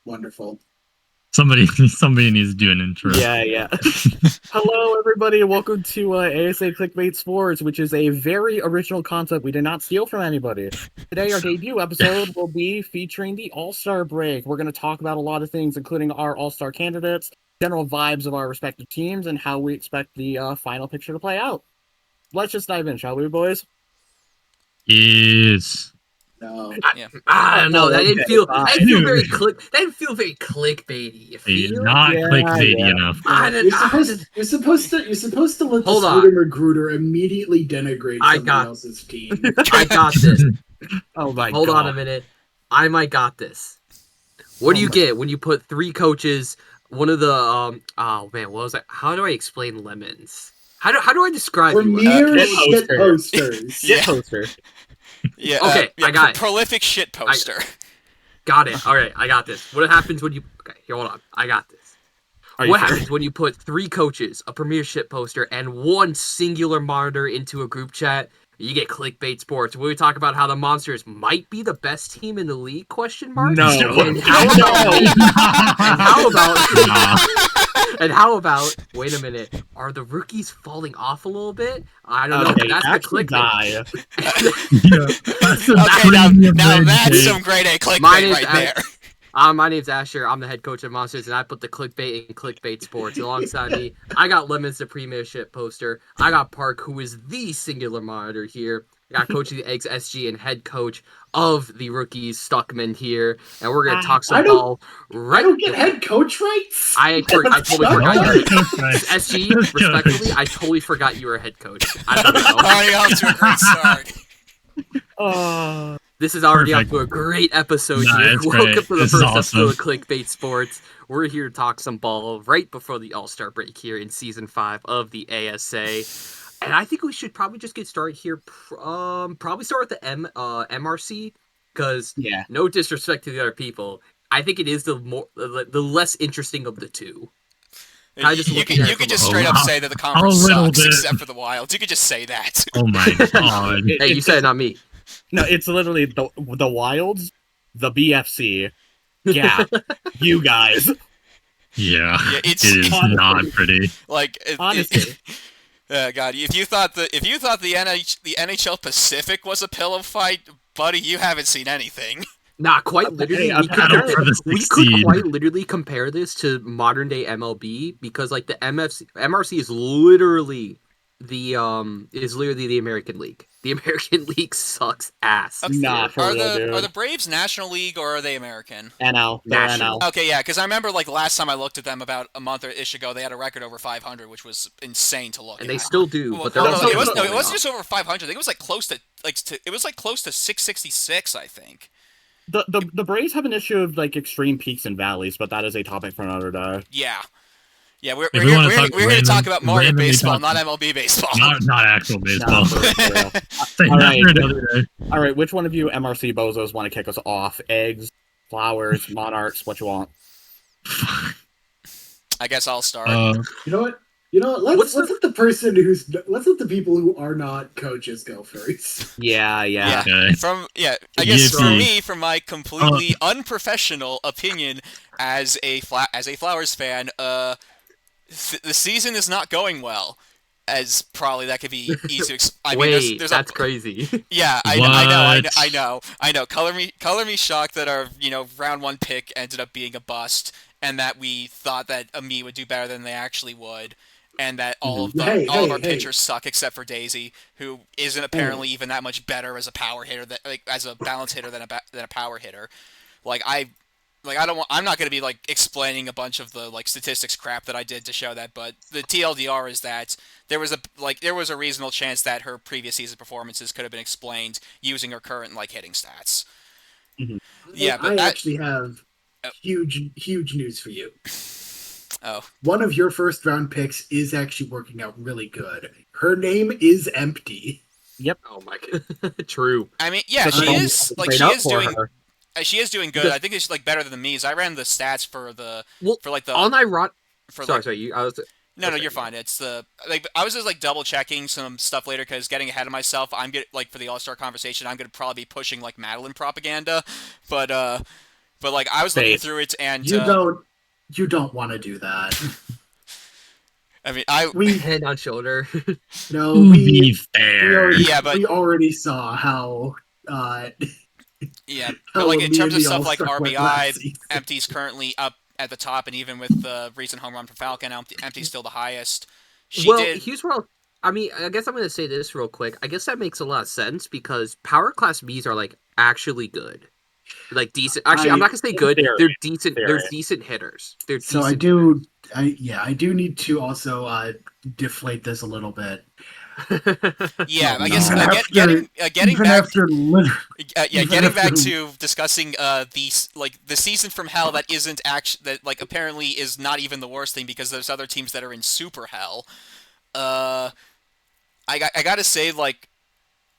Wonderful. Somebody needs to do an intro. Yeah. Hello, everybody, and welcome to ASA Clickbait Sports, which is a very original concept we did not steal from anybody. Today, our debut episode will be featuring the All-Star break. We're going to talk about a lot of things, including our All-Star candidates, general vibes of our respective teams, and how we expect the final picture to play out. Let's just dive in, shall we, boys? Yes. No. I don't know. That didn't feel. fine. That didn't feel very That didn't feel very clickbaity. You feel? Not Yeah, clickbaity yeah. enough. You're supposed to let the Hold on. student recruiter immediately denigrate I somebody got- else's team. I got this. Oh my Hold god. on a minute. I might got this. What do you get when you put three coaches? One of the Oh man, what was that? How do I explain lemons? How do I describe you? Premier Shit shit poster. posters. Shit poster. Yeah. Okay, I got it. Prolific shit poster. Got it. All right, I got this. What happens when you? Okay, here, hold on. I got this. What happens when you put three coaches, a premiership poster, and one singular monitor into a group chat? You get clickbait sports. We talk about how the Monsters might be the best team in the league? Question mark. No. And how about? And how about? Wait a minute. Are the rookies falling off a little bit? I don't know. Okay, That's the actually clickbait. Okay, now that's some grade A clickbait right there. My name's Asher. I'm the head coach of Monsters, and I put the clickbait in clickbait sports. Alongside me, I got Lemons, the premiership poster. I got Park, who is the singular monitor here. I got Coach of the Eggs, SG, and head coach of the rookies, Stukmund here. And we're going to talk some ball right I don't get head coach rights. I totally forgot you were SG, Coach. respectfully, I totally forgot you were a head coach. I don't know. Already off to a great start. This is already Perfect. up to a great episode Nah, here. it's Welcome great. to the This first is episode awesome. of Clickbait Sports. We're here to talk some ball right before the All-Star break here in Season 5 of the ASA. And I think we should probably just get started here. Probably start with the MRC, because Yeah. no disrespect to the other people, I think it is the less interesting of the two. I just You look at it could from just a- straight up say that the conference little sucks, bit. except for the Wilds. You could just say that. Oh my god. Hey, you said it, not me. No, it's literally the Wilds, the BFC, Gap, you guys. Yeah. Yeah, It is not pretty. Like, Honestly. God, if you thought the NHL Pacific was a pillow fight, buddy, you haven't seen anything. Nah, quite literally, I'm battle for the we 6th could seed. quite literally compare this to modern day MLB, because like the MRC is literally the American League. The American League sucks ass. Nah, for real, dude. Are the Braves National League or are they American? NL. They're National. NL. Okay, yeah, because I remember like last time I looked at them about a month or ish ago, they had a record over 500, which was insane to look And at. they still do, Well, but they're no, also it wasn't falling just off. over 500. I think it was like close to it was like close to 666. I think. The Braves have an issue of like extreme peaks and valleys, but that is a topic for another day. Yeah. Yeah, we're If we here, wanna we're, talk we're here to talk random- about Mario randomly baseball, talk- not MLB baseball. Not actual baseball. Nah, for real. Say All that right. for another day. All right, which one of you MRC bozos want to kick us off? Eggs, flowers, monarchs, what you want? I guess I'll start. You know what? Let's let the people who are not coaches go first. Yeah. Okay. I guess for Yippee. me, from my completely unprofessional opinion as a Flowers fan, the season is not going well. As probably that could be easy to I mean, Wait, there's that's crazy. Yeah, I know. Color me shocked that our round 1 pick ended up being a bust, and that we thought that Ami would do better than they actually would, and that all of our pitchers suck except for Daisy, who isn't apparently even that much better as a power hitter, as a balance hitter than a power hitter. I'm not going to be like explaining a bunch of the like statistics crap that I did to show that, but the TLDR is that there was a reasonable chance that her previous season performances could have been explained using her current like hitting stats. Mhm. Yeah, but I actually have huge news for you. Oh. One of your first round picks is actually working out really good. Her name is Empty. Oh my god. True. I mean, yeah, Straight she is doing good. I think it's like better than the Mies. I ran the stats for the Sorry, No, you're fine. It's I was just like double checking some stuff later because getting ahead of myself. I'm for the All-Star conversation. I'm gonna probably be pushing like Madeline propaganda, but But like I was looking Faith. through it, and You don't want to do that. I mean, We Head on shoulder. no, To we be fair. Yeah, but- we already saw how yeah, how but like in me terms of and the stuff like All-Star went last RBI, season. Empty's currently up at the top, and even with the recent home run from Falcon, Empty's still the highest. Here's where I mean, I guess I'm going to say this real quick. I guess that makes a lot of sense because power class Bs are like actually good, like decent. Actually, I'm not going to say good. Theory. They're decent. Theory. They're decent hitters. They're So decent I do need to also deflate this a little bit. Yeah, I No, guess even after- getting Even back. after literally, even Getting back after- to discussing the season from hell that isn't that like apparently is not even the worst thing because there's other teams that are in super hell. I gotta say, like,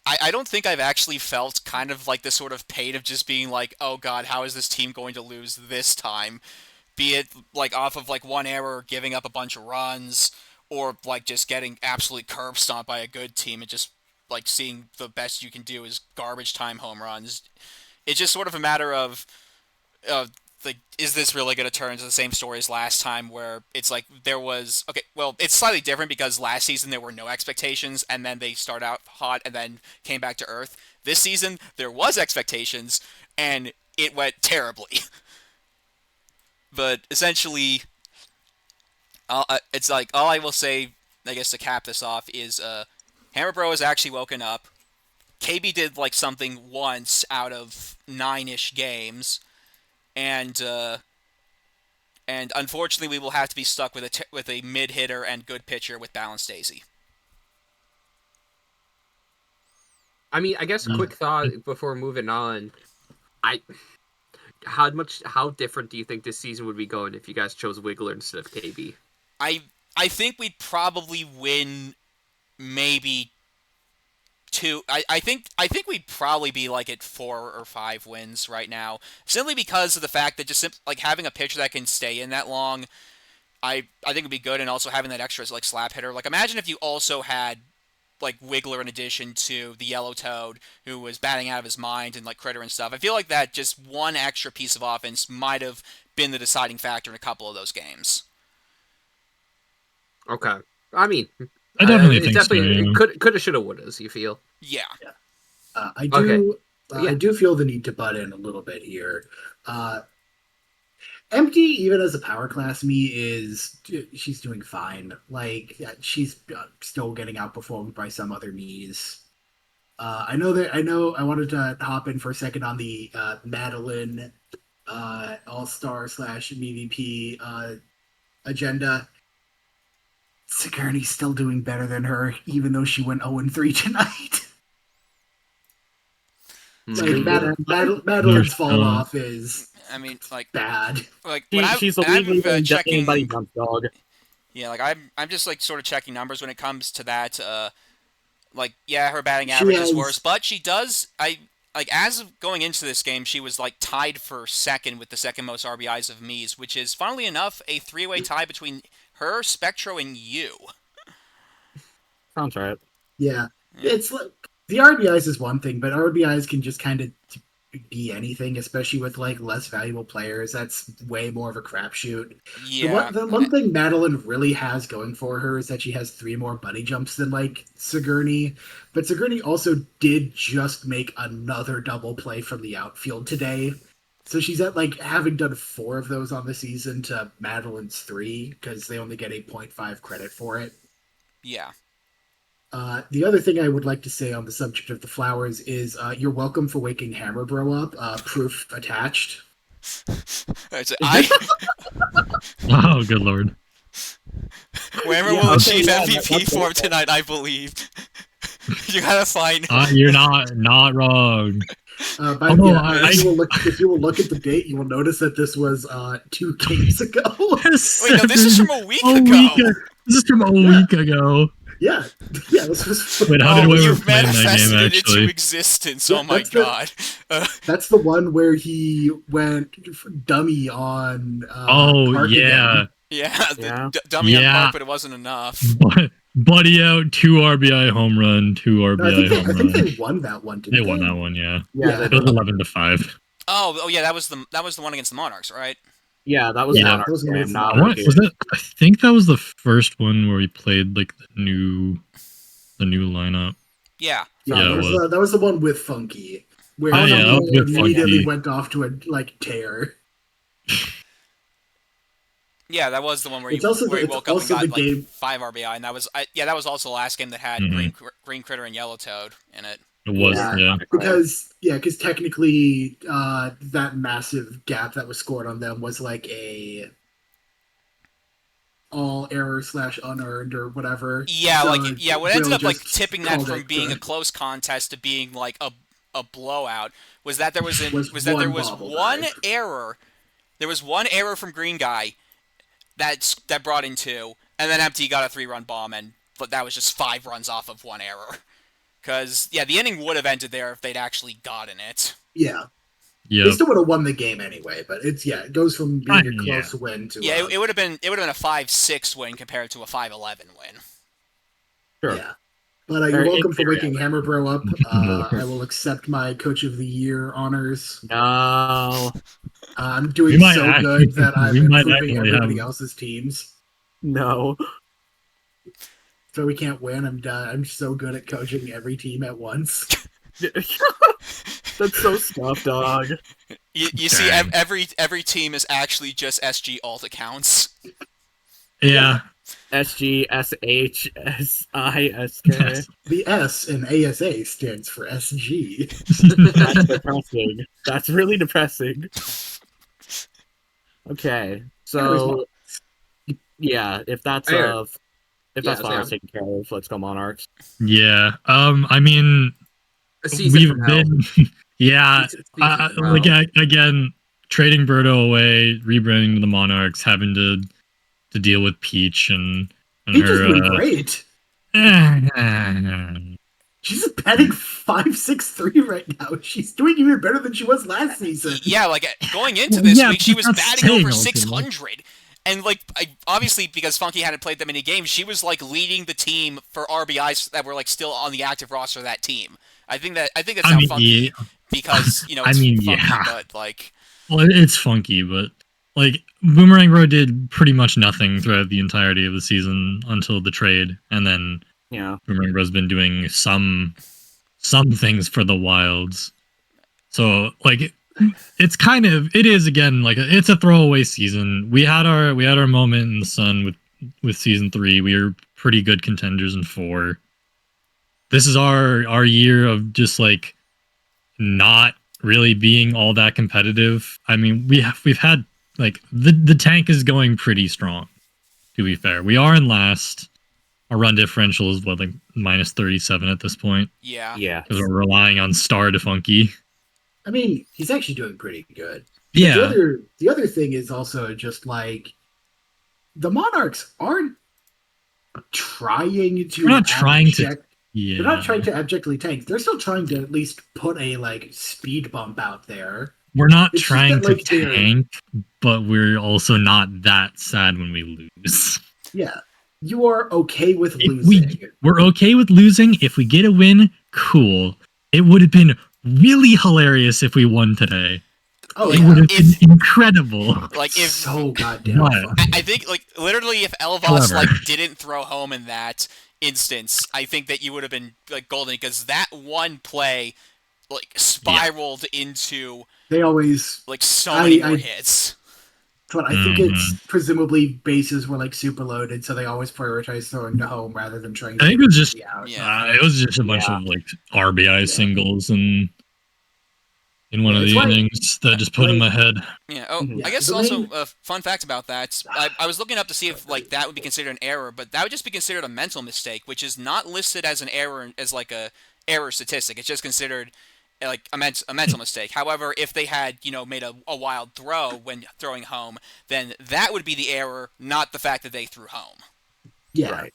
I don't think I've actually felt kind of like the sort of pain of just being like, oh god, how is this team going to lose this time? Be it like off of like one error, giving up a bunch of runs, or like just getting absolutely curb stomped by a good team and just like seeing the best you can do is garbage time home runs. It's just sort of a matter of like, is this really going to turn into the same story as last time where it's like there was... Okay, well, it's slightly different because last season there were no expectations and then they start out hot and then came back to earth. This season, there was expectations and it went terribly. But essentially, it's like, all I will say, I guess to cap this off, is Hammer Bro has actually woken up. KB did like something once out of 9-ish games. And unfortunately, we will have to be stuck with a mid hitter and good pitcher with balanced Daisy. I mean, I guess a quick thought before moving on. How different do you think this season would be going if you guys chose Wiggler instead of KB? I think we'd probably win maybe 2. I think we'd probably be like at 4 or 5 wins right now, simply because of the fact that just like having a pitcher that can stay in that long, I think would be good, and also having that extra like slap hitter. Like imagine if you also had like Wiggler in addition to the Yellow Toad, who was batting out of his mind and like Critter and stuff. I feel like that just one extra piece of offense might have been the deciding factor in a couple of those games. Okay, I mean, I definitely it think definitely so. coulda, shoulda, wouldas. You feel? Yeah. I do. Yeah. I do feel the need to butt in a little bit here. Empty, even as a power class me, she's doing fine. Like she's still getting outperformed by some other me's. I wanted to hop in for a second on the Madeline All-Star / MVP agenda. Sigourney's still doing better than her, even though she went 0-3 tonight. Like Madeline's fall off is, I mean, like bad. Like She's a when I'm leading checking. anybody bump dog. Yeah, like I'm just like sort of checking numbers when it comes to that. Like yeah, her batting She average has- is worse, but she does. As of going into this game, she was like tied for second with the second most RBIs of Mies, which is funnily enough a 3-way tie between her, Spectro, and you. Sounds right. Yeah, it's like the RBIs is one thing, but RBIs can just kind of be anything, especially with like less valuable players. That's way more of a crapshoot. Yeah. The one thing Madeline really has going for her is that she has 3 more bunny jumps than like Sigourney, but Sigourney also did just make another double play from the outfield today. So she's at like having done 4 of those on the season to Madeline's 3 because they only get 8.5 credit for it. Yeah. The other thing I would like to say on the subject of the flowers is you're welcome for waking Hammer Bro up. Proof attached. Oh, good lord. Wherever Yeah, will okay, achieve yeah, MVP that's form okay. tonight, I believe. You gotta find. You're not wrong. But if you will look at the date, you will notice that this was 2 games ago. Wait, no, this is from a week ago. This is from a week ago. Yeah, this was. Wait, how did we You've playing that manifested game, it into actually? existence. Yeah, Oh my that's the- god. That's the one where he went dummy on. Oh, Park yeah. again. Yeah, Yeah. dummy on Yeah. Park, but it wasn't enough. Buddy out, 2 RBI home run, 2 No, RBI I home think run. they won that one. They Didn't won that one, yeah. Yeah, It was 11-5. Oh yeah, that was the one against the Monarchs, right? Yeah, that was Yeah, Monarch that was game, against not Monarch. Rookie. Was that? I think that was the first one where we played like the new lineup. Yeah. Yeah, Yeah, it was. that was the one with Funky, where Oh, yeah, that was Funky with immediately Funky. went off to a tear. Yeah, that was the one where It's you also where he it's woke up and also the got like game. 5 RBI, and that was that was also the last game that had Mhm. Green Critter and Yellow Toad in it. It was, yeah. Because technically that massive gap that was scored on them was like a all error / unearned or whatever. Yeah, So what ended Will up like just tipping that called from it being a good. close contest to being like a blowout was that there was one was bobble one dive. error. There was one error from Green Guy that brought in 2, and then Empty got a 3-run bomb, but that was just 5 runs off of one error. Because the inning would have ended there if they'd actually gotten it. Yeah. They Yep. still would have won the game anyway, but it goes from being a close win to it would have been a 5-6 win compared to a 5-11 win. Sure. Yeah. But you're welcome for waking Hammer Bro up. I will accept my Coach of the Year honors. No. I'm doing so good that I'm improving everybody else's teams. No. So we can't win. I'm so good at coaching every team at once. That's so stuff, dog. You see, every team is actually just SG alt accounts. Yeah. SG, SH, SI, SK. The S in ASA stands for SG. That's depressing. That's really depressing. Okay, so yeah, if that's what I was taking care of, let's go Monarchs. Yeah. I mean, we've been again trading Birdo away, rebranding the Monarchs, having to deal with Peach and Peach her. Is doing great. She's batting .563 right now. She's doing even better than she was last season. Yeah, like going into this week, she was batting over 600. And like, obviously, because Funky hadn't played that many games, she was like leading the team for RBIs that were like still on the active roster of that team. I think that's how Funky, because it's Funky, but like, well, it's Funky, but like Boomerang Bro did pretty much nothing throughout the entirety of the season until the trade, and then Boomerang Bro's been doing some things for the Wilds. So like, it is again like it's a throwaway season. We had our moment in the sun with season 3. We were pretty good contenders in 4. This is our year of just like not really being all that competitive. I mean, we've had like the tank is going pretty strong, to be fair. We are in last. Our run differential is like -37 at this point. Yeah. Because we're relying on Star to Funky. I mean, he's actually doing pretty good. Yeah. The other thing is also just like the Monarchs aren't trying to. They're not trying to. Yeah. They're not trying to abjectly tank. They're still trying to at least put a like speed bump out there. We're not trying to tank, but we're also not that sad when we lose. Yeah. You are okay with losing. We're okay with losing. If we get a win, cool. It would have been really hilarious if we won today. Oh, it would have been incredible. Like if so goddamn fun. I think like literally if Elvas like didn't throw home in that instance, I think that you would have been like golden, because that one play like spiraled into they always like so many more hits. But I think it's presumably bases were like super loaded, so they always prioritize throwing to home rather than trying. I think it was just it was just a bunch of like RBI singles and in one of the innings that just put him ahead. Yeah. Oh, I guess also a fun fact about that. I was looking up to see if like that would be considered an error, but that would just be considered a mental mistake, which is not listed as an error as like a error statistic. It's just considered like a mental mistake. However, if they had made a wild throw when throwing home, then that would be the error, not the fact that they threw home. Yeah. Right.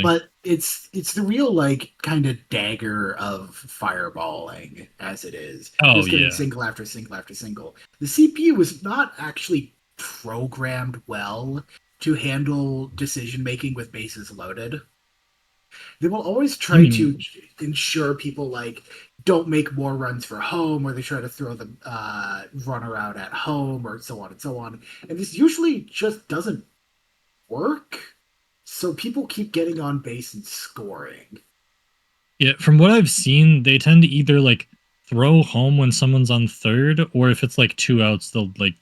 But it's the real like kind of dagger of fireballing as it is. Just getting single after single after single. The CPU was not actually programmed well to handle decision making with bases loaded. They will always try to ensure people like don't make more runs for home, or they try to throw the runner out at home, or so on and so on. And this usually just doesn't work. So people keep getting on base and scoring. Yeah, from what I've seen, they tend to either like throw home when someone's on third, or if it's like 2 outs, they'll like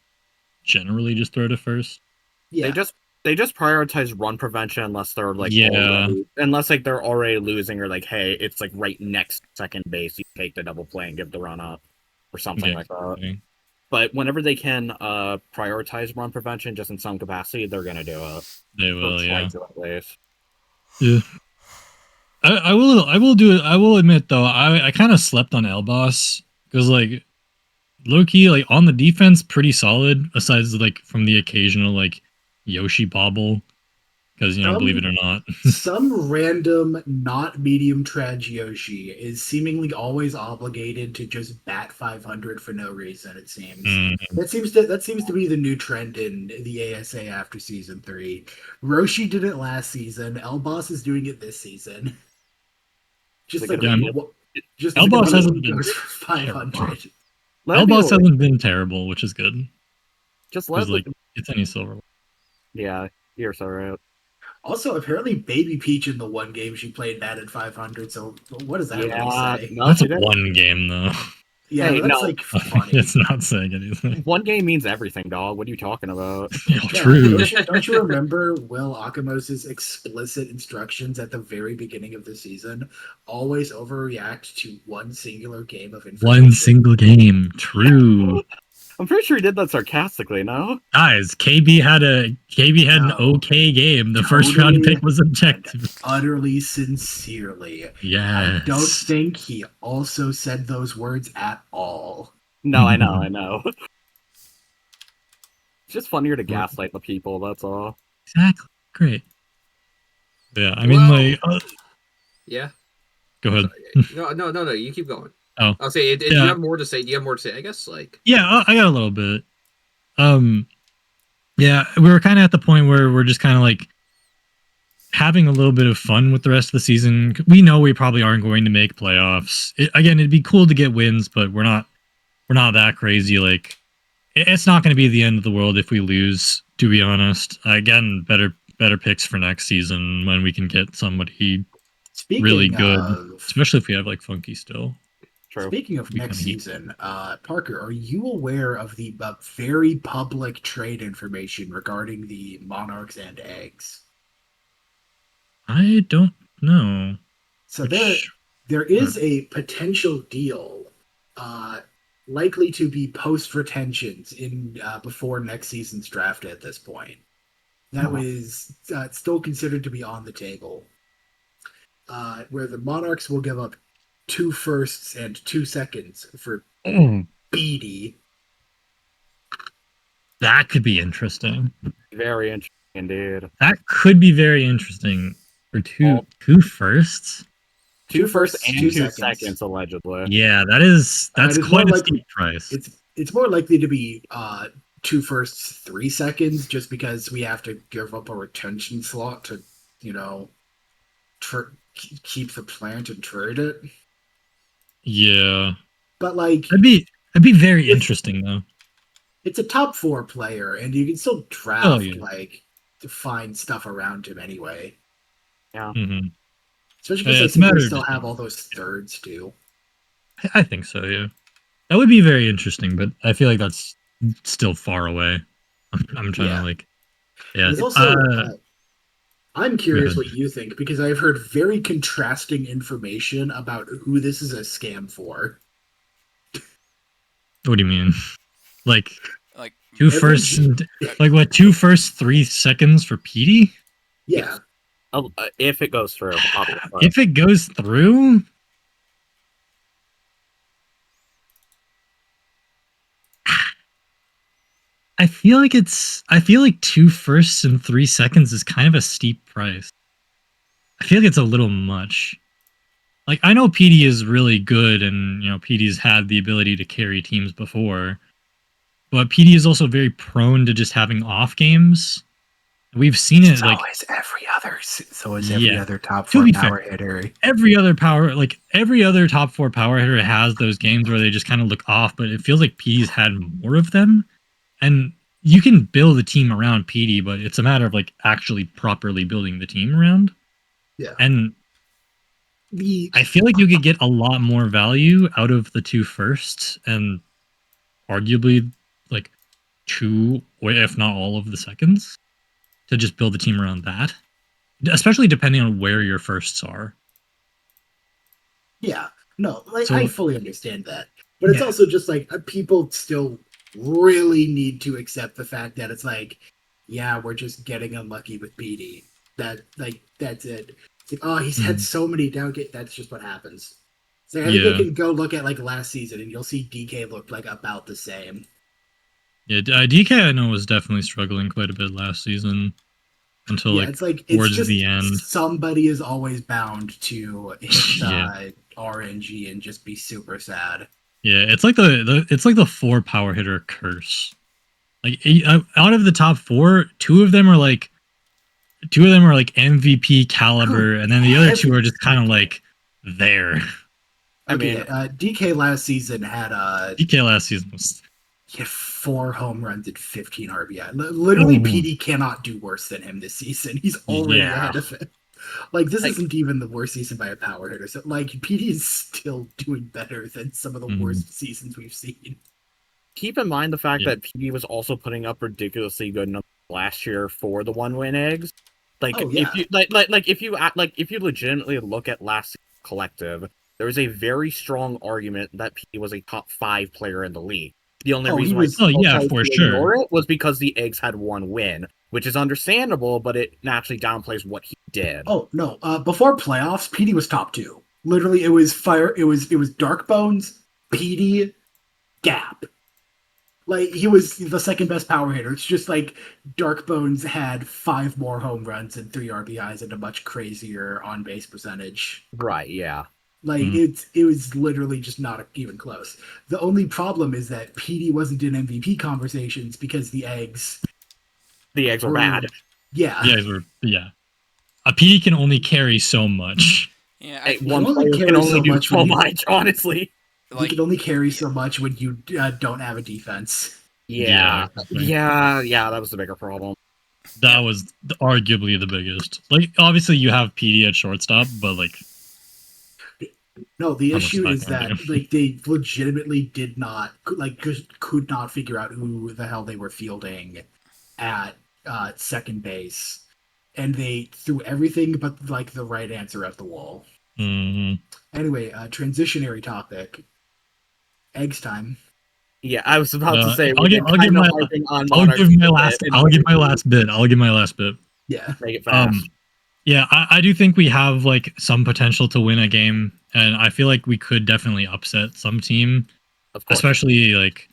generally just throw to first. Yeah. They just prioritize run prevention unless they're like unless like they're already losing, or like, hey, it's like right next second base, you take the double play and give the run up or something like that. But whenever they can prioritize run prevention just in some capacity, they're gonna do it. They will, yeah. Yeah. I will do it. I will admit though, I kind of slept on Elboss because like low-key, like on the defense, pretty solid, aside like from the occasional like Yoshi bobble. Because, you know, believe it or not. Some random, not medium trage Yoshi is seemingly always obligated to just bat 500 for no reason, it seems. Mm-hmm. That seems to be the new trend in the ASA after Season 3. Roshi did it last season. Elboss is doing it this season. Just like Elboss hasn't been 500. Elboss hasn't been terrible, which is good. Just let like it's any silver. Yeah, you're so right. Also, apparently, Baby Peach in the one game she played batted 500. So, what does that really say? No, that's one game, though. Yeah, hey, that's like funny. It's not saying anything. One game means everything, dog. What are you talking about? True. Don't you remember Will Akamos's explicit instructions at the very beginning of the season? Always overreact to one singular game of information. One single game. True. I'm pretty sure he did that sarcastically, no? Guys, KB had an okay game. The first round pick was objective. Utterly sincerely. Yes. I don't think he also said those words at all. No, I know. It's just funnier to gaslight the people, that's all. Exactly. Great. Yeah, I mean, yeah. Go ahead. No, you keep going. Oh, I'll say. Do you have more to say? I guess Yeah, I got a little bit. Yeah, we were kind of at the point where we're just kind of like having a little bit of fun with the rest of the season. We know we probably aren't going to make playoffs. Again, it'd be cool to get wins, but we're not that crazy. Like, it's not going to be the end of the world if we lose. To be honest, again, better picks for next season when we can get somebody really good, especially if we have like Funky still. True. Speaking of next season, Parker, are you aware of the very public trade information regarding the Monarchs and Eggs? I don't know. So there is a potential deal, likely to be post retentions in before next season's draft at this point. That was still considered to be on the table, where the Monarchs will give up 2 firsts and 2 seconds for BD. That could be interesting. Very interesting indeed. That could be very interesting for two firsts. 2 firsts and 2 seconds allegedly. Yeah, that's quite a steep price. It's more likely to be 2 firsts, 3 seconds, just because we have to give up a retention slot to, keep the plant and trade it. Yeah, but like that'd be very interesting though. It's a top 4 player, and you can still draft to find stuff around him anyway. Yeah, especially because they still have all those thirds too. I think so. Yeah, that would be very interesting, but I feel like that's still far away. I'm trying to There's also, I'm curious what you think, because I've heard very contrasting information about who this is a scam for. What do you mean? Like 2 firsts, like what? 2 firsts, 3 seconds for PD? Yeah. If it goes through. If it goes through? I feel like 2 firsts and 3 seconds is kind of a steep price. I feel like it's a little much. Like, I know PD is really good, and PD's had the ability to carry teams before, but PD is also very prone to just having off games. We've seen it so like is every other top To 4 be power fair, hitter. every other top 4 power hitter has those games where they just kind of look off, but it feels like PD's had more of them. And you can build a team around PD, but it's a matter of like actually properly building the team around. Yeah. And I feel like you could get a lot more value out of the 2 firsts and arguably like 2 or if not all of the seconds to just build the team around that. Especially depending on where your firsts are. Yeah. No, like So, I fully understand that. But it's also just like people still really need to accept the fact that it's like, yeah, we're just getting unlucky with PD. That's it. It's like, oh, he's had so many down games. That's just what happens. So I think they can go look at like last season and you'll see DK looked like about the same. Yeah, DK I know was definitely struggling quite a bit last season until it's towards just the end. Somebody is always bound to hit RNG and just be super sad. Yeah, it's like the 4 power hitter curse. Like out of the top 4, 2 of them are like MVP caliber, and then the other 2 are just kind of like there. I mean, DK last season had DK last season was he had 4 home runs and 15 RBI. Literally, PD cannot do worse than him this season. He's already ahead of him. Like, this isn't even the worst season by a power hitter. So, like, PD is still doing better than some of the worst seasons we've seen. Keep in mind the fact that PD was also putting up ridiculously good numbers last year for the 1-win eggs. Like, if you if you legitimately look at last collective, there was a very strong argument that PD was a top 5 player in the league. The only reason why for sure it was because the eggs had 1 win, which is understandable, but it naturally downplays what he did. Oh no! Before playoffs, PD was top 2. Literally, it was Dark Bones, PD, Gap. Like, he was the second best power hitter. It's just like Dark Bones had 5 more home runs and 3 RBIs and a much crazier on base percentage. Right? Yeah. Like, it was literally just not even close. The only problem is that PD wasn't in MVP conversations because the eggs were bad. Yeah. The eggs were, a PD can only carry so much. Yeah, one player can only do so much, honestly. You can only carry so much when you don't have a defense. Yeah, that was the bigger problem. That was arguably the biggest. Like, obviously you have PD at shortstop, but like... No, the issue is that like they legitimately did not just could not figure out who the hell they were fielding at second base, and they threw everything but like the right answer at the wall. Anyway, transitionary topic. Eggs time. Yeah, I was about to say I'll give my last bit. Yeah, make it fast. Yeah, I do think we have like some potential to win a game, and I feel like we could definitely upset some team, especially like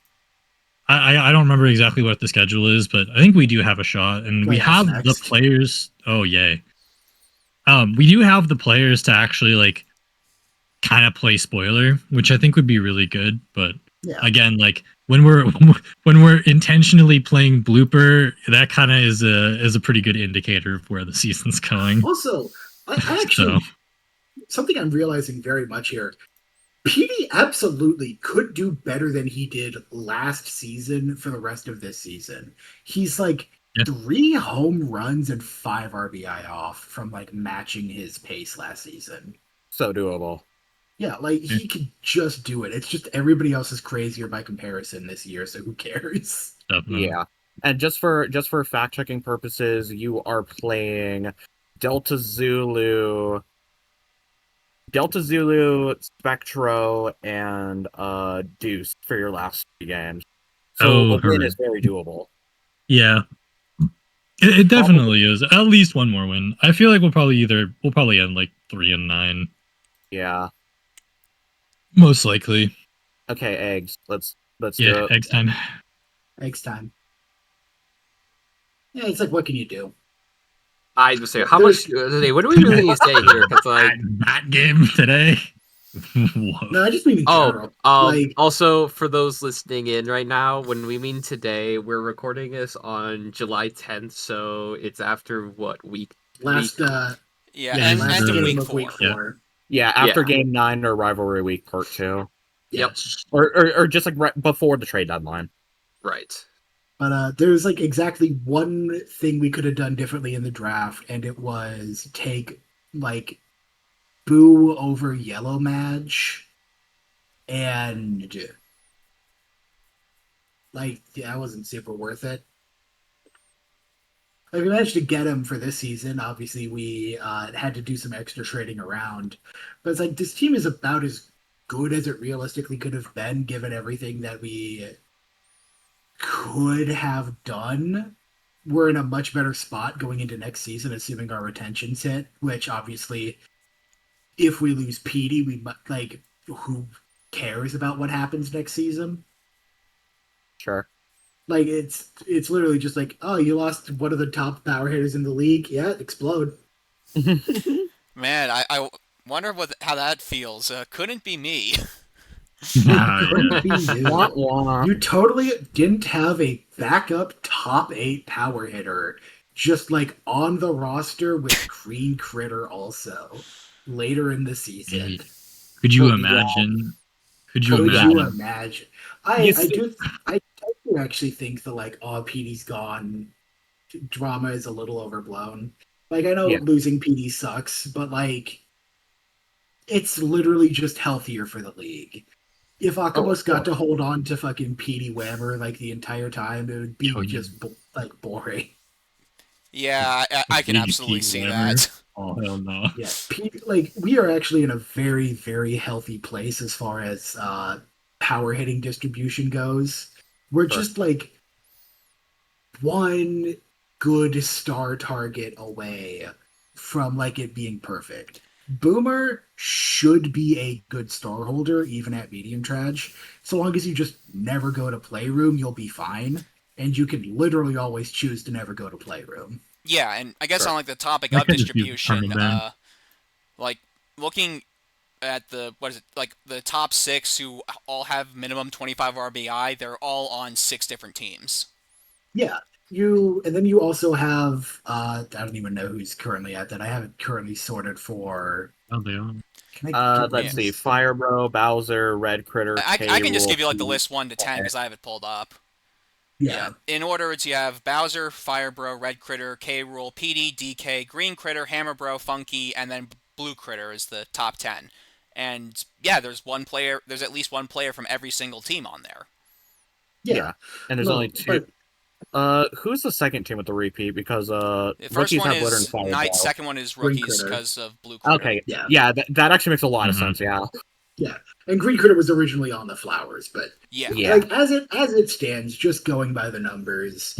I don't remember exactly what the schedule is, but I think we do have a shot, and we have the players. Oh yay! We do have the players to actually like kind of play spoiler, which I think would be really good. But again, like when we're intentionally playing blooper, that kind of is a pretty good indicator of where the season's going. Also, I actually something I'm realizing very much here. PD absolutely could do better than he did last season for the rest of this season. He's like 3 home runs and 5 RBI off from like matching his pace last season. So doable. Yeah, like he could just do it. It's just everybody else is crazier by comparison this year, so who cares? Definitely. Yeah. And just for fact checking purposes, you are playing Delta Zulu, Spectro, and Deuce for your last 3 games. So a win is very doable. Yeah. It definitely is. At least one more win. I feel like we'll probably end like 3-9. Yeah. Most likely. Okay, eggs. Let's do it. Eggs time. Eggs time. Yeah, it's like, what can you do? I was say, how much today? What do we really need to say here? It's like that game today. No, I just mean in general. Also for those listening in right now, when we mean today, we're recording this on July 10th, so it's after what week? Last and last end of game week of week 4. Yeah, after Game 9 or Rivalry Week Part 2. Yep. Or just like right before the trade deadline. Right. But there's like exactly one thing we could have done differently in the draft, and it was take like Boo over Yellow Madge, and like that wasn't super worth it. Like, we managed to get him for this season. Obviously, we had to do some extra trading around, but it's like this team is about as good as it realistically could have been, given everything that we could have done. We're in a much better spot going into next season, assuming our retention's hit. Which obviously, if we lose Petey, we like who cares about what happens next season? Sure. Like it's literally just like, oh, you lost one of the top power hitters in the league. Yeah, explode. Man, I wonder how that feels. Couldn't be me. Couldn't be you. You totally didn't have a backup top 8 power hitter, just like on the roster with Green Critter also later in the season. Hey, could you imagine? Could you imagine? I do actually think the like, oh, Petey's gone drama is a little overblown. Like, I know losing PD sucks, but like it's literally just healthier for the league. If Akamos got to hold on to fucking PD Whammer like the entire time, it would be just like boring. Yeah, I can absolutely see that. Oh hell no. Yeah, like we are actually in a very, very healthy place as far as power hitting distribution goes. We're just like one good star target away from like it being perfect. Boomer should be a good star holder even at medium trash. So long as you just never go to playroom, you'll be fine. And you can literally always choose to never go to playroom. Yeah, and I guess on like the topic of distribution, like looking at the the top 6 who all have minimum 25 RBI, they're all on 6 different teams. Yeah. And then you also have I don't even know who's currently at that. I have it currently sorted for they are. Let's see, Firebro, Bowser, Red Critter, I can just give you like the list 1 to 10 because I have it pulled up. Yeah. In order, you have Bowser, Firebro, Red Critter, K-Rool, PD, DK, Green Critter, Hammerbro, Funky, and then Blue Critter is the top 10. And yeah, there's at least one player from every single team on there. Yeah. And there's only 2. Who's the second team with the repeat? Because the first one is Knight, second one is Rookies because of Blue Critter. Okay, yeah, that actually makes a lot of sense, yeah. Yeah, and Green Critter was originally on the Flowers, but like as it stands, just going by the numbers,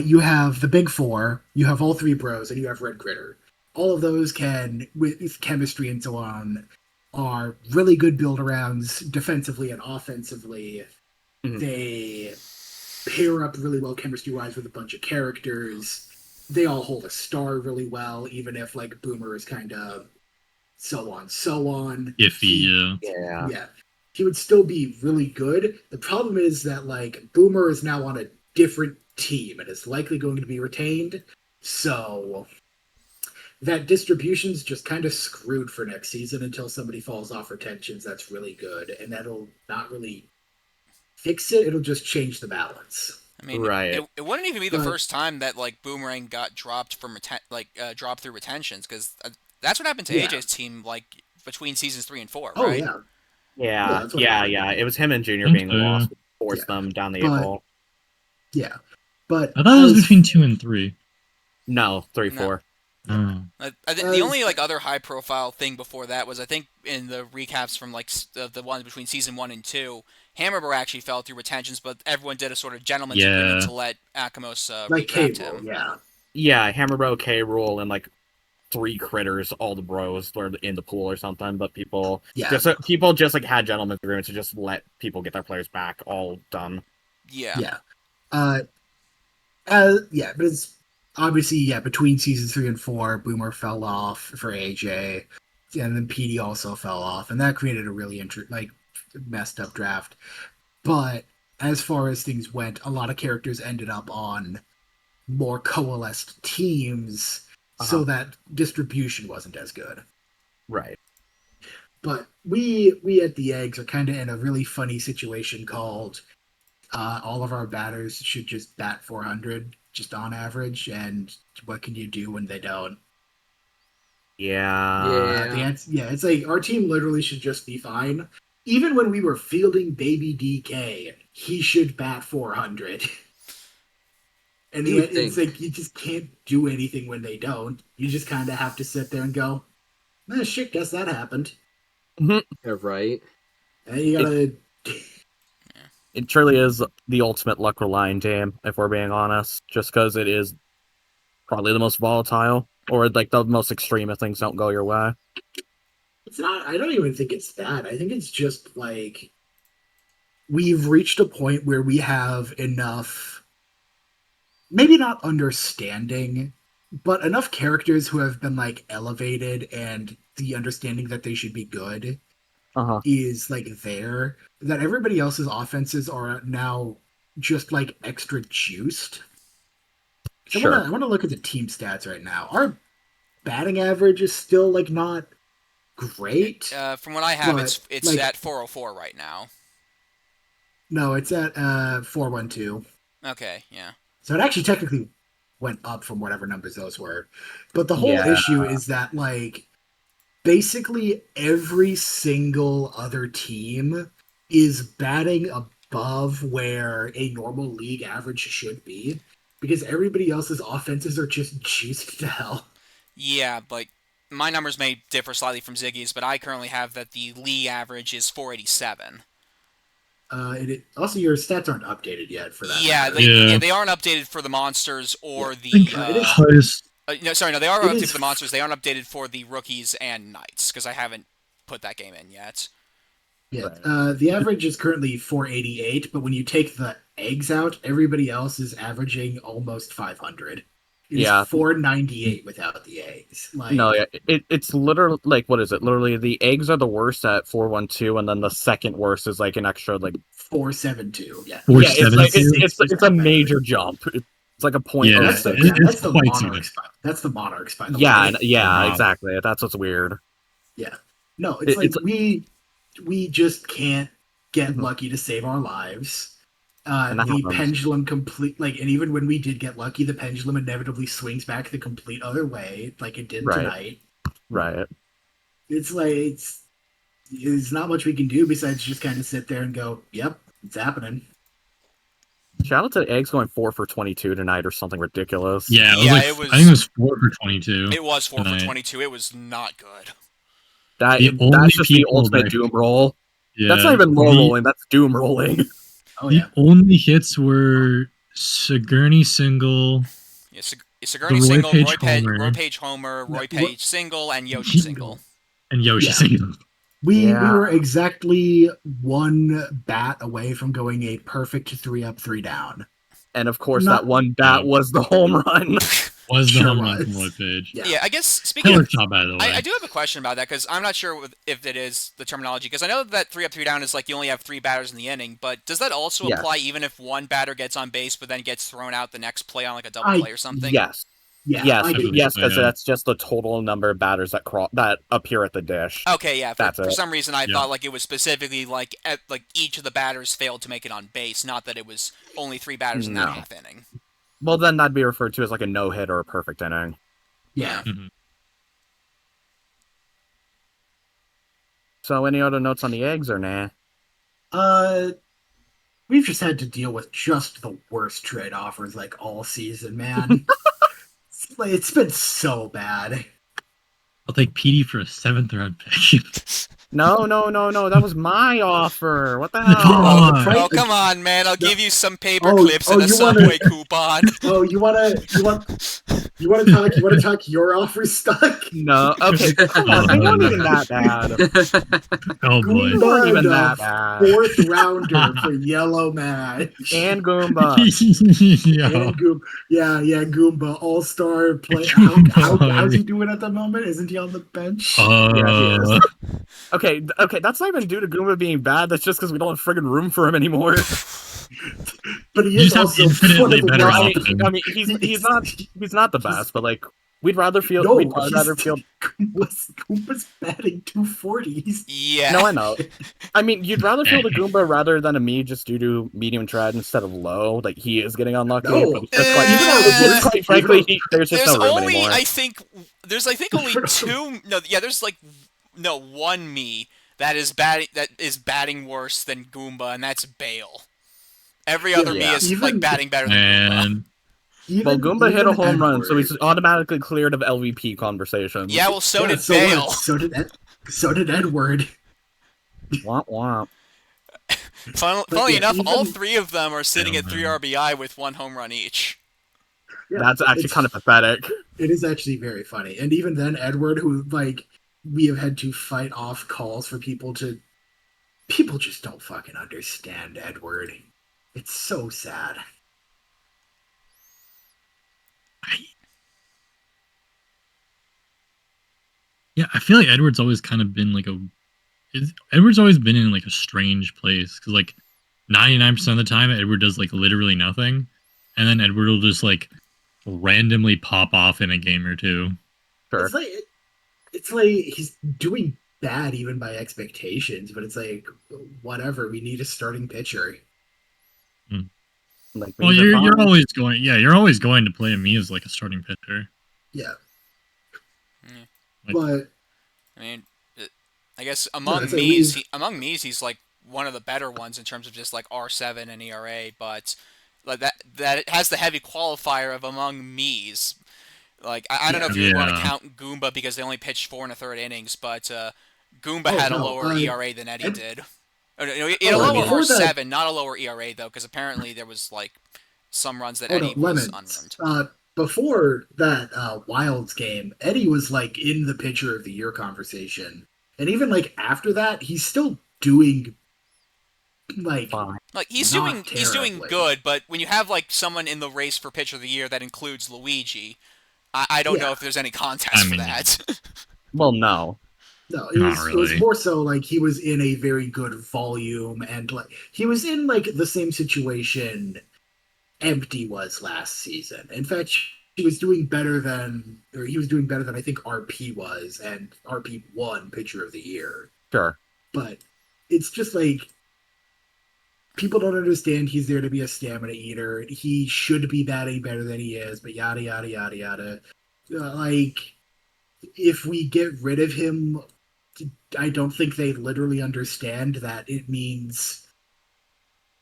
you have the big 4, you have all 3 bros, and you have Red Critter. All of those can, with chemistry and so on, are really good build-arounds defensively and offensively. Mm-hmm. They pair up really well chemistry-wise with a bunch of characters. They all hold a star really well, even if like Boomer is kind of so on. Iffy, yeah. He would still be really good. The problem is that like Boomer is now on a different team and is likely going to be retained. So that distribution's just kind of screwed for next season until somebody falls off retentions. That's really good, and that'll not really fix it. It'll just change the balance. I mean, it wouldn't even be the first time that like Boomerang got dropped from dropped through retentions, because that's what happened to AJ's team like between seasons 3 and 4, right? Yeah. It was him and Junior being lost, forced them down the 8-hole. Yeah, but I thought it was between 2 and 3. No, 3, 4. The only like other high profile thing before that was, I think in the recaps from like the ones between season 1 and 2, Hammerbro actually fell through retentions, but everyone did a sort of gentleman's agreement to let Akamos redraft him. Yeah, Hammerbro, K-Rool, and like 3 critters, all the bros were in the pool or something, but people just like had gentleman's agreements to just let people get their players back, all done. But it's obviously, between seasons 3 and 4, Boomer fell off for AJ. and then PD also fell off, and that created a really messed up draft. But as far as things went, a lot of characters ended up on more coalesced teams, so that distribution wasn't as good. Right. But we at the Eggs are kind of in a really funny situation called all of our batters should just bat 400 just on average, and what can you do when they don't? Yeah. It's like our team literally should just be fine. Even when we were fielding Baby DK, he should bat 400. And it's like you just can't do anything when they don't. You just kind of have to sit there and go, shit, guess that happened. Yeah, right. And you gotta... It truly is the ultimate luck relying game, if we're being honest, just because it is probably the most volatile, or like the most extreme if things don't go your way. It's not, I don't even think it's that. I think it's just like we've reached a point where we have enough, maybe not understanding, but enough characters who have been like elevated, and the understanding that they should be good is like there, that everybody else's offenses are now just like extra juiced. Sure. I want to look at the team stats right now. Our batting average is still like not great. From what I have, but, it's like, at 404 right now. No, it's at 412. Okay, yeah. So it actually technically went up from whatever numbers those were. But the whole issue is that like basically every single other team is batting above where a normal league average should be, because everybody else's offenses are just juiced to hell. Yeah, but my numbers may differ slightly from Ziggy's, but I currently have that the league average is 487. Also, your stats aren't updated yet for that. Yeah, they aren't updated for the monsters or the. They are updated for the monsters. They aren't updated for the rookies and knights, because I haven't put that game in yet. Yeah, the average is currently 488, but when you take the eggs out, everybody else is averaging almost 500. It's 498 without the eggs. It's literally like, what is it? Literally, the eggs are the worst at 412, and then the second worst is like an extra like 472. Yeah, it's a major jump. It's like a point. Yeah, that's the monarchs. That's the monarchs, by the way. Yeah, exactly. That's what's weird. Yeah, no, it's like we just can't get lucky to save our lives. The pendulum and even when we did get lucky, the pendulum inevitably swings back the complete other way, like it did tonight. Right. It's like there's not much we can do besides just kind of sit there and go, "Yep, it's happening." Shout out to Eggs going 4 for 22 tonight, or something ridiculous. Yeah, I think it was 4 for 22. It was 4 for 22. It was not good. That's just the ultimate doom roll. Yeah, that's not even low rolling. That's doom rolling. Oh, yeah. The only hits were Sigourney single. Yeah, Sigourney single, Roy Page homer, Roy Page single, and Yoshi single. And Yoshi single. We were exactly one bat away from going a perfect 3-up, 3-down. And of course, that one bat was the home run. Home run from Roy Page. Yeah, I guess speaking of, shot, by the way. I do have a question about that, because I'm not sure if it is the terminology, because I know that 3-up, 3-down is like you only have 3 batters in the inning, but does that also apply even if one batter gets on base but then gets thrown out the next play on like a double play or something? Yes. Yes, because that's just the total number of batters that appear at the dish. Okay, yeah. For some reason, I thought like it was specifically like each of the batters failed to make it on base, not that it was only 3 batters in that half inning. Well, then that'd be referred to as like a no-hit or a perfect inning. Yeah. Mm-hmm. So, any other notes on the eggs or nah? We've just had to deal with just the worst trade offers like all season, man. It's been so bad. I'll take PD for a 7th round pick. No, that was my offer. What the hell? Oh, come on, man. I'll give you some paper clips and a Subway coupon. Oh, you want You want to talk? You want to talk your offer, Stuck? No, okay, come on, they weren't even that bad. Oh boy. They weren't even Goomba, that bad. fourth rounder for Yellow Match. And Goomba. And Goomba. Yeah, Goomba, all-star play. How's he doing at the moment? Isn't he on the bench? Yeah, he is. Okay, that's not even due to Goomba being bad. That's just because we don't have friggin' room for him anymore. But he is also infinitely better options. I mean, he's not the best, but like we'd rather feel. Goomba's batting 240. Yeah. No, I know. I mean, you'd rather feel the Goomba rather than a me just due to medium tread instead of low. Like he is getting unlucky. No. But quite frankly, there's just no room anymore. There's only two. There's one me that is batting worse than Goomba, and that's Bale. Every other me is batting better than Goomba. Well, Goomba hit a home run, so he's automatically cleared of LVP conversations. Yeah, well, so did Bale. So did Edward. Womp womp. Funnily enough, all three of them are sitting at 3 RBI with 1 home run each. Yeah, that's actually kind of pathetic. It is actually very funny. And even then, Edward, who, we have had to fight off calls for people just don't fucking understand Edward. It's so sad. Yeah, I feel like Edward's always kind of been Edward's always been in a strange place because 99% of the time Edward does literally nothing, and then Edward will just randomly pop off in a game or two. Sure. It's like he's doing bad even by expectations, but it's whatever. We need a starting pitcher. Well, you're always going. Yeah, you're always going to play me as a starting pitcher. Yeah. Yeah. But I mean, I guess among me's, he's one of the better ones in terms of just R7 and ERA, but that it has the heavy qualifier of among me's. I don't know if you want to count Goomba because they only pitched 4 1/3 innings, but Goomba had a lower ERA than Eddie did. He had a lower R7, not a lower ERA though, because apparently there was some runs that Eddie was unrun. Before that Wilds game, Eddie was in the pitcher of the year conversation, and even after that, he's still doing fine. He's doing good, but when you have someone in the race for pitcher of the year that includes Luigi, I don't know if there's any contest for that. Well, no. No, it was more so he was in a very good volume, and he was in the same situation Empty was last season. In fact, he was doing better than I think RP was, and RP won pitcher of the year. Sure. But it's just people don't understand he's there to be a stamina eater. He should be batting better than he is, but yada yada yada yada. If we get rid of him, I don't think they literally understand that it means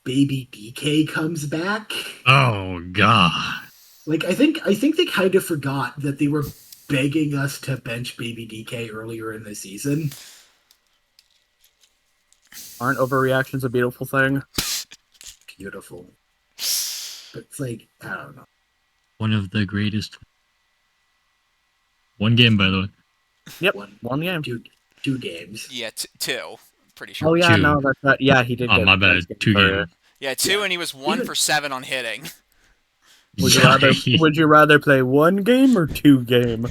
Baby DK comes back. Oh god. I think they kind of forgot that they were begging us to bench Baby DK earlier in the season. Aren't overreactions a beautiful thing? Beautiful. But it's I don't know. One of the greatest. One game, by the way. Yep, one game. Two games. Yeah, 2. Pretty sure. Oh yeah, 2. no, that's right. Yeah, he did. Oh, my bad. 2 games. Yeah, 2, and he was 1 for 7 on hitting. Would you rather play 1 game or 2 game?